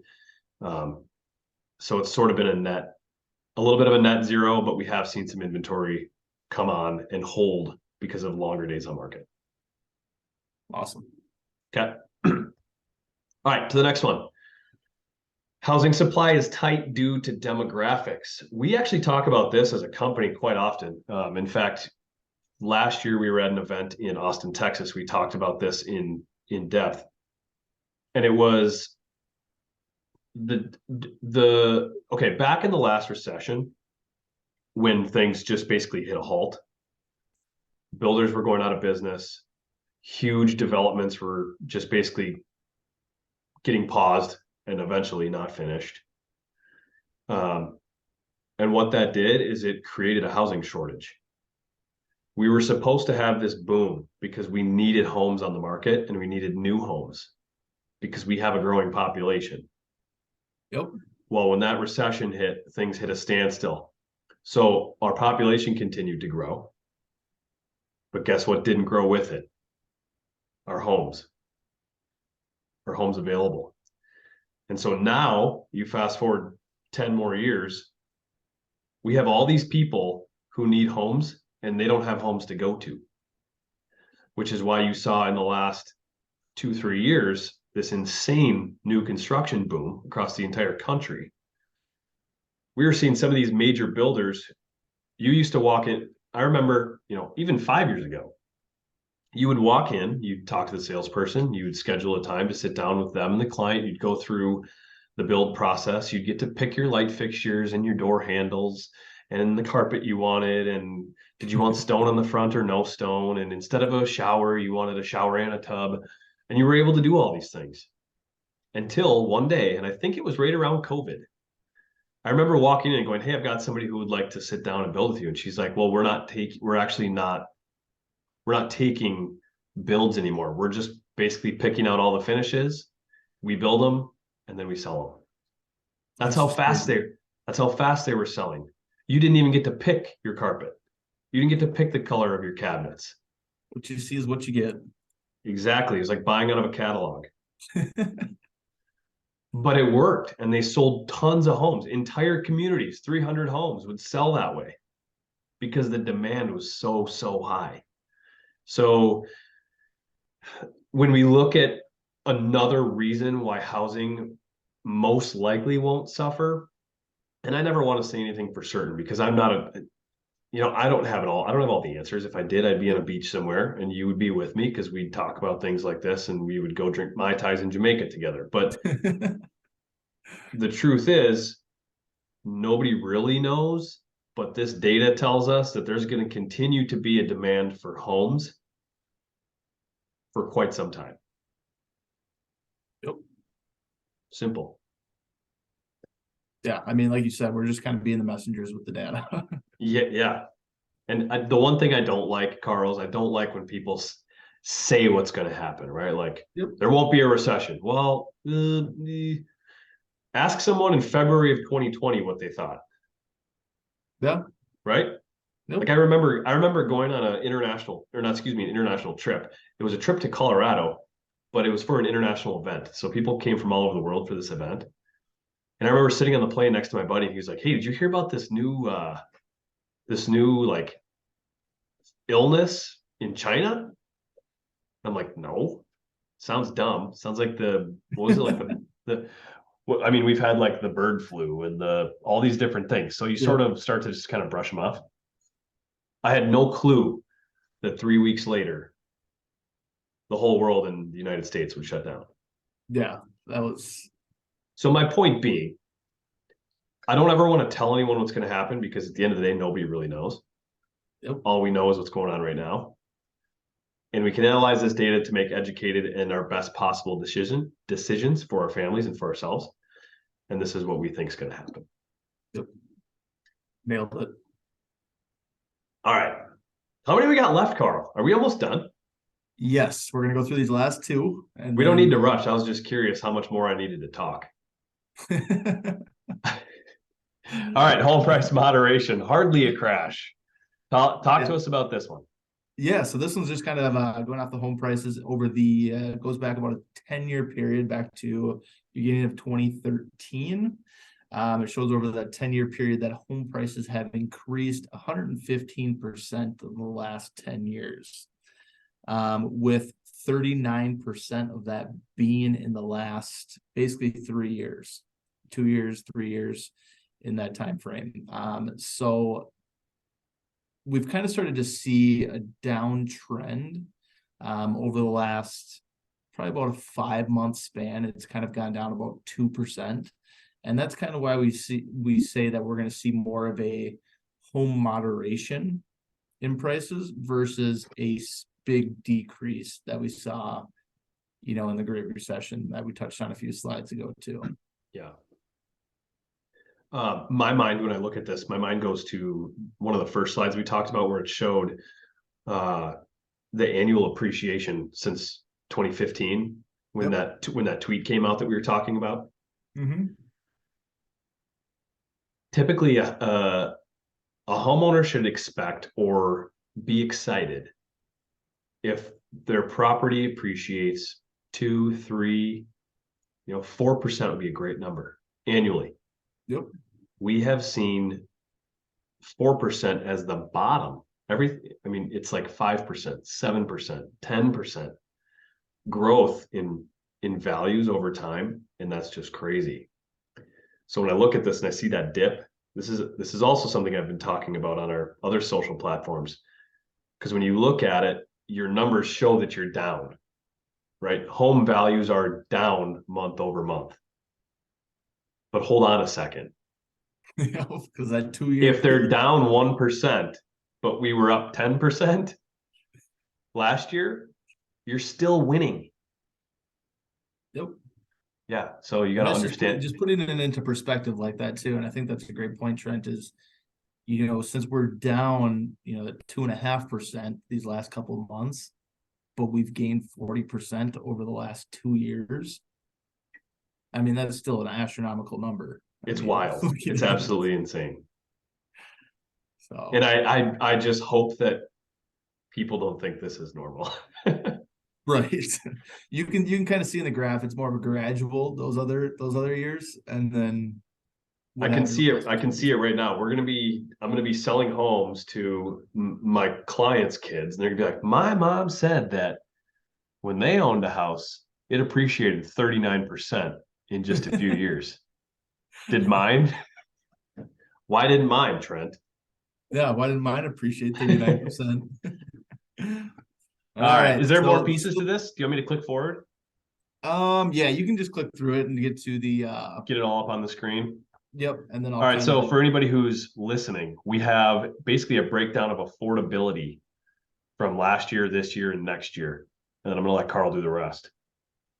Speaker 1: Um, so it's sort of been a little bit of a net zero, but we have seen some inventory come on and hold because of longer days on market.
Speaker 2: Awesome.
Speaker 1: Okay. All right, to the next one. Housing supply is tight due to demographics. We actually talk about this as a company quite often. In fact, last year we were at an event in Austin, Texas. We talked about this in depth, and it was the okay, back in the last recession when things just basically hit a halt, builders were going out of business, huge developments were just basically getting paused and eventually not finished. um, and what that did is it created a housing shortage. We were supposed to have this boom because we needed homes on the market and we needed new homes because we have a growing population.
Speaker 2: Yep.
Speaker 1: Well, when that recession hit, things hit a standstill. So our population continued to grow. But guess what didn't grow with it? Our homes available. And so now you fast forward 10 more years, we have all these people who need homes and they don't have homes to go to, which is why you saw in the last 2-3 years this insane new construction boom across the entire country. We were seeing some of these major builders. You used to walk in. I remember, even 5 years ago, you would walk in, you'd talk to the salesperson, you would schedule a time to sit down with them and the client. You'd go through the build process. You'd get to pick your light fixtures and your door handles and the carpet you wanted. And did you want stone on the front or no stone? And instead of a shower, you wanted a shower and a tub. And you were able to do all these things until one day, and I think it was right around COVID. I remember walking in and going, "Hey, I've got somebody who would like to sit down and build with you." And she's like, "Well, we're not taking builds anymore. We're just basically picking out all the finishes. We build them and then we sell them." That's how fast
Speaker 2: crazy.
Speaker 1: that's how fast they were selling. You didn't even get to pick your carpet. You didn't get to pick the color of your cabinets.
Speaker 2: What you see is what you get.
Speaker 1: Exactly. It was like buying out of a catalog. But it worked, and they sold tons of homes. Entire communities, 300 homes would sell that way because the demand was so high. So when we look at another reason why housing most likely won't suffer, and I never want to say anything for certain because I'm not I don't have it all. I don't have all the answers. If I did, I'd be on a beach somewhere and you would be with me because we'd talk about things like this and we would go drink Mai Tais in Jamaica together. But the truth is, nobody really knows. But this data tells us that there's going to continue to be a demand for homes for quite some time.
Speaker 2: Yep.
Speaker 1: Simple.
Speaker 2: Yeah, I mean, like you said, we're just kind of being the messengers with the data.
Speaker 1: Yeah. And the one thing I don't like, Karl, is I don't like when people say what's going to happen, right? Like,
Speaker 2: Yep.
Speaker 1: there won't be a recession. Well, ask someone in February of 2020 what they thought.
Speaker 2: Yeah.
Speaker 1: Right?
Speaker 2: Yep.
Speaker 1: Like I remember going on an international trip. It was a trip to Colorado, but it was for an international event. So people came from all over the world for this event. And I remember sitting on the plane next to my buddy. He was like, "Hey, did you hear about this new like illness in China?" I'm like, "No, sounds dumb. Sounds like what was it like the well, I mean, we've had like the bird flu and all these different things. So you sort of start to just kind of brush them off. I had no clue that 3 weeks later, the whole world in the United States would shut down.
Speaker 2: Yeah, that was.
Speaker 1: So my point being, I don't ever want to tell anyone what's going to happen because at the end of the day, nobody really knows.
Speaker 2: Yep.
Speaker 1: All we know is what's going on right now. And we can analyze this data to make educated and our best possible decisions for our families and for ourselves. And this is what we think is going to happen.
Speaker 2: Yep. Nailed it.
Speaker 1: All right. How many we got left, Karl? Are we almost done?
Speaker 2: Yes, we're gonna go through these last two, and
Speaker 1: We don't
Speaker 2: then
Speaker 1: need to rush. I was just curious how much more I needed to talk. All right, home price moderation, hardly a crash. Talk
Speaker 2: Yeah.
Speaker 1: to us about this one.
Speaker 2: Yeah, so this one's just kind of going off the home prices over the goes back about a 10-year period back to beginning of 2013. It shows over that 10-year period that home prices have increased 115% of the last 10 years, with 39% of that being in the last basically 3 years, 2 years, 3 years in that time frame. So we've kind of started to see a downtrend over the last probably about a 5-month span. It's kind of gone down about 2%. And that's kind of why we say that we're going to see more of a home moderation in prices versus a big decrease that we saw, in the Great Recession that we touched on a few slides ago too.
Speaker 1: Yeah. My mind, when I look at this, my mind goes to one of the first slides we talked about where it showed the annual appreciation since 2015 when that tweet came out that we were talking about.
Speaker 2: Mm-hmm.
Speaker 1: Typically, a homeowner should expect or be excited if their property appreciates 2, 3, 4% would be a great number annually.
Speaker 2: Yep.
Speaker 1: We have seen 4% as the bottom. It's like 5%, 7%, 10% growth in values over time, and that's just crazy. So when I look at this and I see that dip, this is also something I've been talking about on our other social platforms. Because when you look at it, your numbers show that you're down, right? Home values are down month over month. But hold on a second.
Speaker 2: Because that 2 year
Speaker 1: If they're down 1%, but we were up 10% last year, you're still winning.
Speaker 2: Yep.
Speaker 1: Yeah. So you got to understand.
Speaker 2: Just putting it into perspective like that too. And I think that's a great point, Trent, is, since we're down, 2.5% these last couple of months, but we've gained 40% over the last 2 years. I mean, that's still an astronomical number.
Speaker 1: It's wild. It's absolutely insane.
Speaker 2: So,
Speaker 1: and I just hope that people don't think this is normal.
Speaker 2: right. You can kind of see in the graph, it's more of a gradual those other years, and then
Speaker 1: I can see it. I can see it right now. I'm going to be selling homes to my clients' kids, and they're going to be like, my mom said that when they owned a house, it appreciated 39% in just a few years. Did mine? Why didn't mine, Trent?
Speaker 2: Yeah, why didn't mine appreciate 39%?
Speaker 1: All right. Is there more pieces to this? Do you want me to click forward?
Speaker 2: Yeah, you can just click through it and get to the
Speaker 1: get it all up on the screen.
Speaker 2: Yep. And then
Speaker 1: all right. So for anybody who's listening, we have basically a breakdown of affordability from last year, this year, and next year. And then I'm going to let Karl do the rest.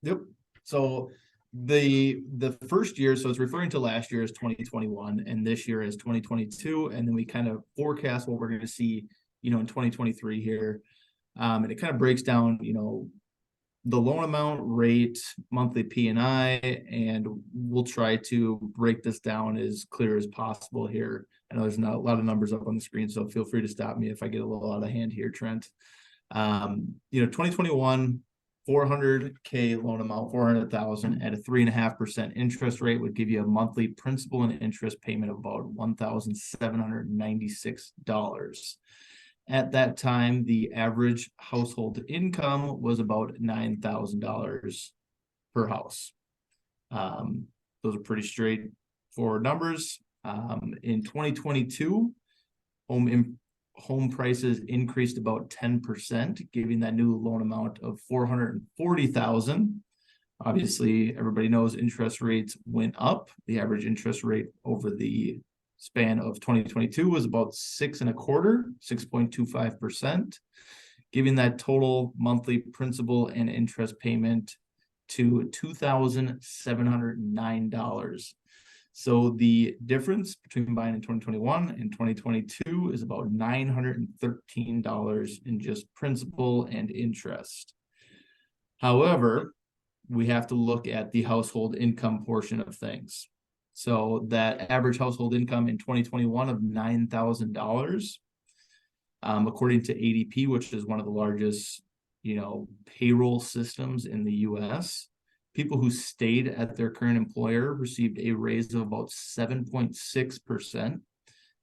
Speaker 2: Yep. So the first year, so it's referring to last year as 2021 and this year as 2022. And then we kind of forecast what we're going to see, in 2023 here. And it kind of breaks down, the loan amount, rate, monthly P&I, and we'll try to break this down as clear as possible here. I know there's not a lot of numbers up on the screen, so feel free to stop me if I get a little out of hand here, Trent. 2021, 400K loan amount, 400,000 at a 3.5% interest rate would give you a monthly principal and interest payment of about $1,796. At that time, the average household income was about $9,000 per house. Those are pretty straightforward numbers. In 2022, home prices increased about 10%, giving that new loan amount of $440,000. Obviously, everybody knows interest rates went up. The average interest rate over the span of 2022 was about 6.25%, giving that total monthly principal and interest payment to $2,709. So the difference between buying in 2021 and 2022 is about $913 in just principal and interest. However, we have to look at the household income portion of things. So that average household income in 2021 of $9,000, according to ADP, which is one of the largest, payroll systems in the US, people who stayed at their current employer received a raise of about 7.6%.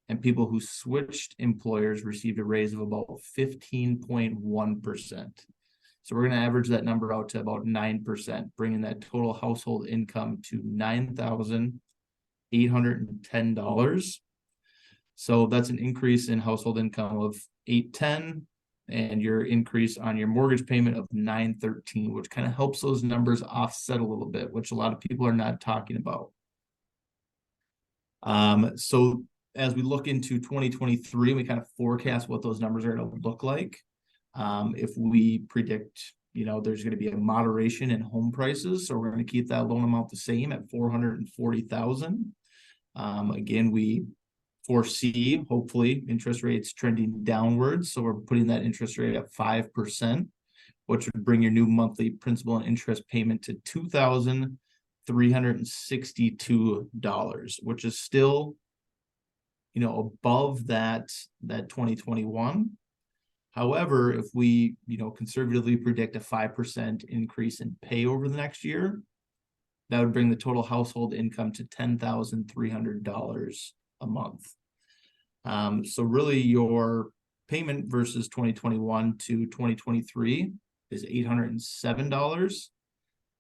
Speaker 2: And people who switched employers received a raise of about 15.1%. So we're going to average that number out to about 9%, bringing that total household income to $9,810. So that's an increase in household income of $810, and your increase on your mortgage payment of $913, which kind of helps those numbers offset a little bit, which a lot of people are not talking about. So as we look into 2023, we kind of forecast what those numbers are going to look like. If we predict, there's going to be a moderation in home prices, so we're going to keep that loan amount the same at $440,000. Again, we foresee, hopefully, interest rates trending downwards, so we're putting that interest rate at 5%, which would bring your new monthly principal and interest payment to $2,362, which is still, above that 2021. However, if we, conservatively predict a 5% increase in pay over the next year, that would bring the total household income to $10,300 a month. So really your payment versus 2021 to 2023 is $807,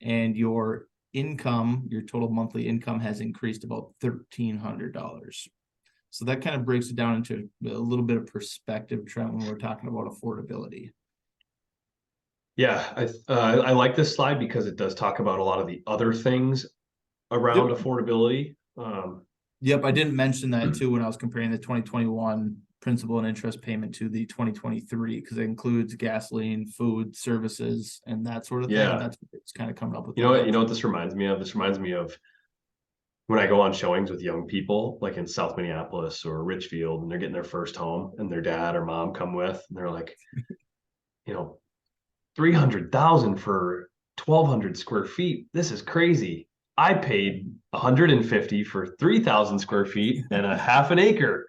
Speaker 2: and your income, your total monthly income, has increased about $1,300. So that kind of breaks it down into a little bit of perspective, Trent, when we're talking about affordability.
Speaker 1: Yeah, I like this slide because it does talk about a lot of the other things around affordability.
Speaker 2: Yep, I didn't mention that too when I was comparing the 2021 principal and interest payment to the 2023, because it includes gasoline, food, services, and that sort of thing.
Speaker 1: Yeah.
Speaker 2: That's it's kind of coming up with.
Speaker 1: You know what this reminds me of? This reminds me of when I go on showings with young people, like in South Minneapolis or Richfield, and they're getting their first home, and their dad or mom come with, and they're like, 300,000 for 1,200 square feet. This is crazy. I paid 150 for 3,000 square feet and a half an acre.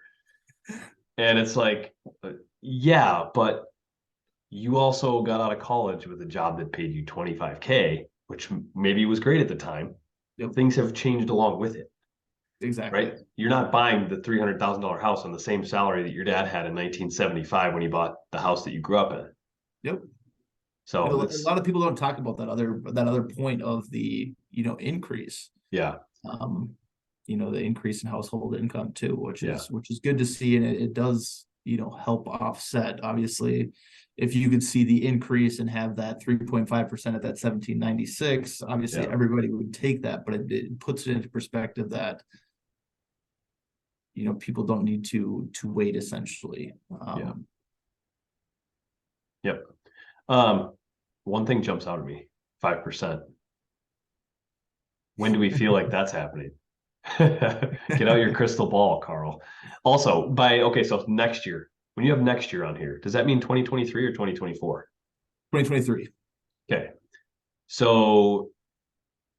Speaker 1: And it's like, yeah, but you also got out of college with a job that paid you 25K, which maybe was great at the time.
Speaker 2: Yep.
Speaker 1: Things have changed along with it.
Speaker 2: Exactly.
Speaker 1: Right? You're not buying the $300,000 house on the same salary that your dad had in 1975 when he bought the house that you grew up in.
Speaker 2: Yep.
Speaker 1: So
Speaker 2: a lot of people don't talk about that other point of the increase.
Speaker 1: Yeah.
Speaker 2: The increase in household income too, which is good to see, and it does help offset. Obviously, if you could see the increase and have that 3.5% at that 1796, obviously everybody would take that, but it puts it into perspective that people don't need to wait, essentially.
Speaker 1: Yep. One thing jumps out at me: 5%. When do we feel like that's happening? Get out your crystal ball, Karl. Also, so next year, when you have next year on here, does that mean 2023 or 2024?
Speaker 2: 2023.
Speaker 1: Okay. So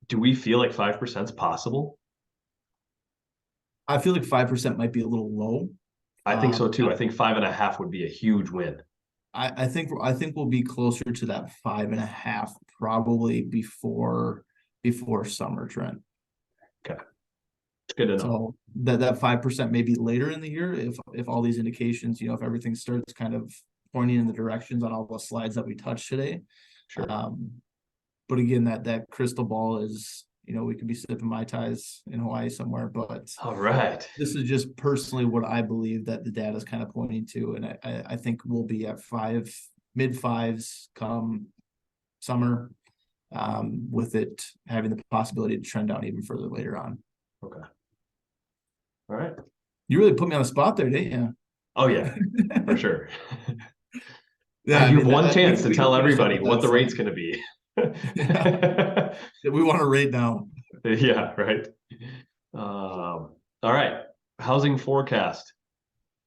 Speaker 1: do we feel like 5% is possible?
Speaker 2: I feel like 5% might be a little low.
Speaker 1: I think so too. I think 5.5 would be a huge win.
Speaker 2: I think we'll be closer to that 5.5 probably before summer, Trent.
Speaker 1: Okay. Good to know.
Speaker 2: So that 5% may be later in the year if all these indications, if everything starts kind of pointing in the directions on all the slides that we touched today.
Speaker 1: Sure.
Speaker 2: But again, that crystal ball is, we could be sipping Mai Tais in Hawaii somewhere, but
Speaker 1: all right,
Speaker 2: this is just personally what I believe that the data is kind of pointing to, and I think we'll be at mid fives come summer, with it having the possibility to trend down even further later on.
Speaker 1: Okay. All right.
Speaker 2: You really put me on the spot there, didn't you?
Speaker 1: Oh yeah, for sure.
Speaker 2: Yeah,
Speaker 1: you have one chance to tell everybody what the rate's going to be.
Speaker 2: We want to rate now.
Speaker 1: Yeah, right. All right. Housing forecast.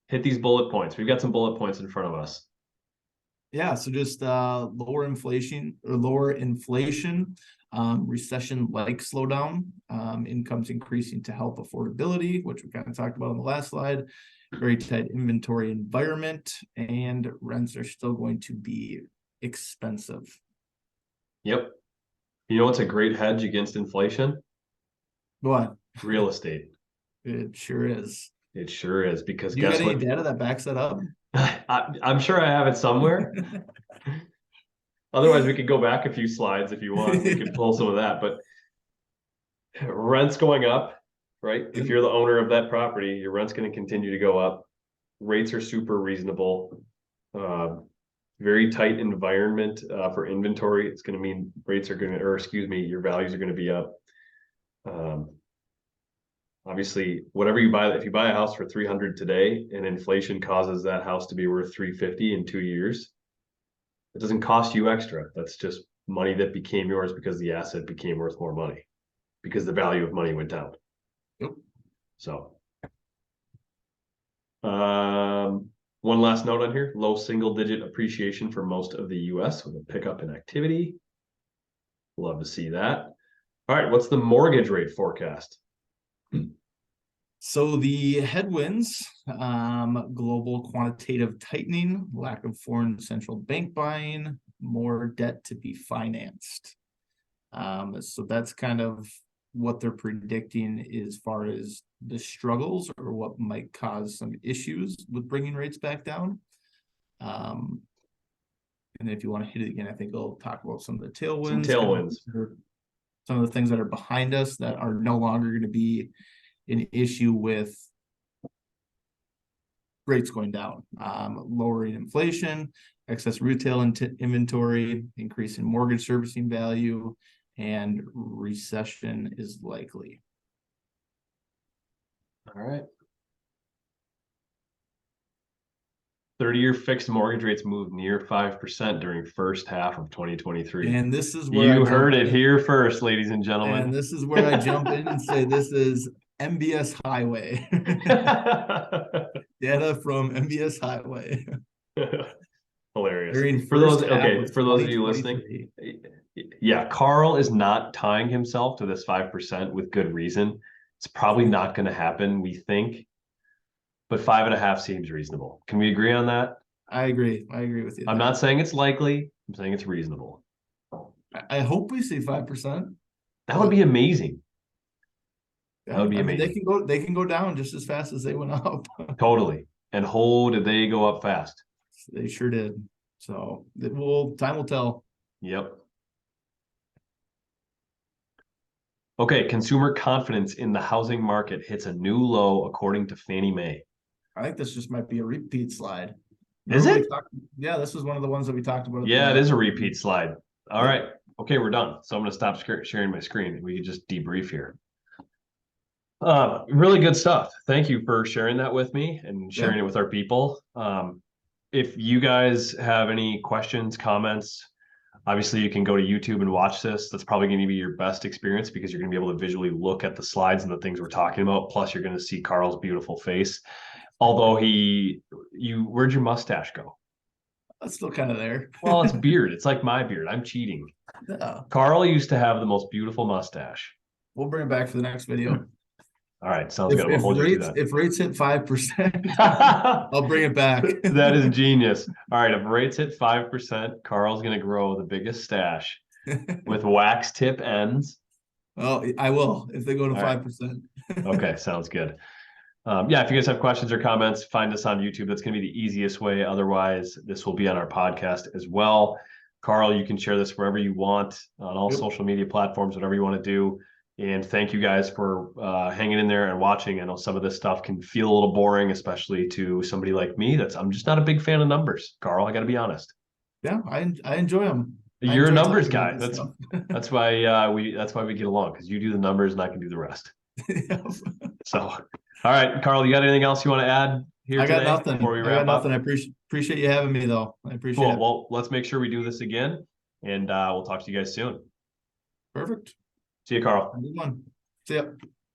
Speaker 1: Hit these bullet points. We've got some bullet points in front of us.
Speaker 2: Yeah, so just lower inflation, recession like slowdown, incomes increasing to help affordability, which we kind of talked about on the last slide. Very tight inventory environment, and rents are still going to be expensive.
Speaker 1: Yep. You know what's a great hedge against inflation?
Speaker 2: What?
Speaker 1: Real estate.
Speaker 2: It sure is.
Speaker 1: It sure is, because
Speaker 2: You got
Speaker 1: guess
Speaker 2: any
Speaker 1: what?
Speaker 2: data that backs that up?
Speaker 1: I'm sure I have it somewhere. Otherwise, we could go back a few slides if you want. We could pull some of that, but rent's going up, right? If you're the owner of that property, your rent's going to continue to go up. Rates are super reasonable. Very tight environment for inventory. It's going to mean rates are going to, or excuse me, your values are going to be up. Obviously, whatever you buy, if you buy a house for 300 today and inflation causes that house to be worth 350 in 2 years, it doesn't cost you extra. That's just money that became yours because the asset became worth more money because the value of money went down.
Speaker 2: Yep.
Speaker 1: So, one last note on here: low single-digit appreciation for most of the U.S. with a pickup in activity. Love to see that. All right, what's the mortgage rate forecast?
Speaker 2: So the headwinds, global quantitative tightening, lack of foreign central bank buying, more debt to be financed. So that's kind of what they're predicting as far as the struggles or what might cause some issues with bringing rates back down. And if you want to hit it again, I think I'll talk about some of the tailwinds. Some of the things that are behind us that are no longer going to be an issue with rates going down. Lowering inflation, excess retail inventory, increase in mortgage servicing value, and recession is likely.
Speaker 1: All right. 30-year fixed mortgage rates moved near 5% during first half of 2023.
Speaker 2: And this is where
Speaker 1: you heard it here first, ladies and gentlemen.
Speaker 2: And this is where I jump in and say this is MBS Highway. Data from MBS Highway.
Speaker 1: Hilarious. For those of you listening, yeah, Karl is not tying himself to this 5% with good reason. It's probably not going to happen, we think, but 5.5 seems reasonable. Can we agree on that?
Speaker 2: I agree. I agree with you.
Speaker 1: I'm not saying it's likely. I'm saying it's reasonable.
Speaker 2: I hope we see 5%.
Speaker 1: That would be amazing. That would be amazing.
Speaker 2: They can go down just as fast as they went up.
Speaker 1: Totally. And did they go up fast?
Speaker 2: They sure did. So time will tell.
Speaker 1: Yep. Okay, consumer confidence in the housing market hits a new low according to Fannie Mae.
Speaker 2: I think this just might be a repeat slide.
Speaker 1: Is it?
Speaker 2: Yeah, this was one of the ones that we talked about.
Speaker 1: Yeah, it is a repeat slide. All right. Okay, we're done. So I'm going to stop sharing my screen. We can just debrief here. Really good stuff. Thank you for sharing that with me and sharing it with our people. If you guys have any questions, comments, obviously you can go to YouTube and watch this. That's probably going to be your best experience because you're going to be able to visually look at the slides and the things we're talking about. Plus you're going to see Karl's beautiful face. Although where'd your mustache go?
Speaker 2: That's still kind of there.
Speaker 1: Well, it's beard. It's like my beard. I'm cheating. Yeah. Karl used to have the most beautiful mustache.
Speaker 2: We'll bring it back for the next video.
Speaker 1: All right, sounds good. We'll hold you to that.
Speaker 2: If rates hit 5%, I'll bring it back.
Speaker 1: That is genius. All right, if rates hit 5%, Karl's going to grow the biggest stash with wax tip ends.
Speaker 2: Oh, I will if they go to 5%.
Speaker 1: Okay, sounds good. Yeah, if you guys have questions or comments, find us on YouTube. That's going to be the easiest way. Otherwise, this will be on our podcast as well. Karl, you can share this wherever you want on all social media platforms, whatever you want to do. And thank you guys for hanging in there and watching. I know some of this stuff can feel a little boring, especially to somebody like me. I'm just not a big fan of numbers, Karl. I got to be honest.
Speaker 2: Yeah, I enjoy them.
Speaker 1: You're a numbers guy. That's why we get along, because you do the numbers and I can do the rest. So, all right, Karl, you got anything else you want to add here today?
Speaker 2: I got nothing.
Speaker 1: Before we wrap up?
Speaker 2: I appreciate you having me, though. I appreciate it.
Speaker 1: Well, let's make sure we do this again, and we'll talk to you guys soon.
Speaker 2: Perfect.
Speaker 1: See you, Karl.
Speaker 2: Good one. See ya.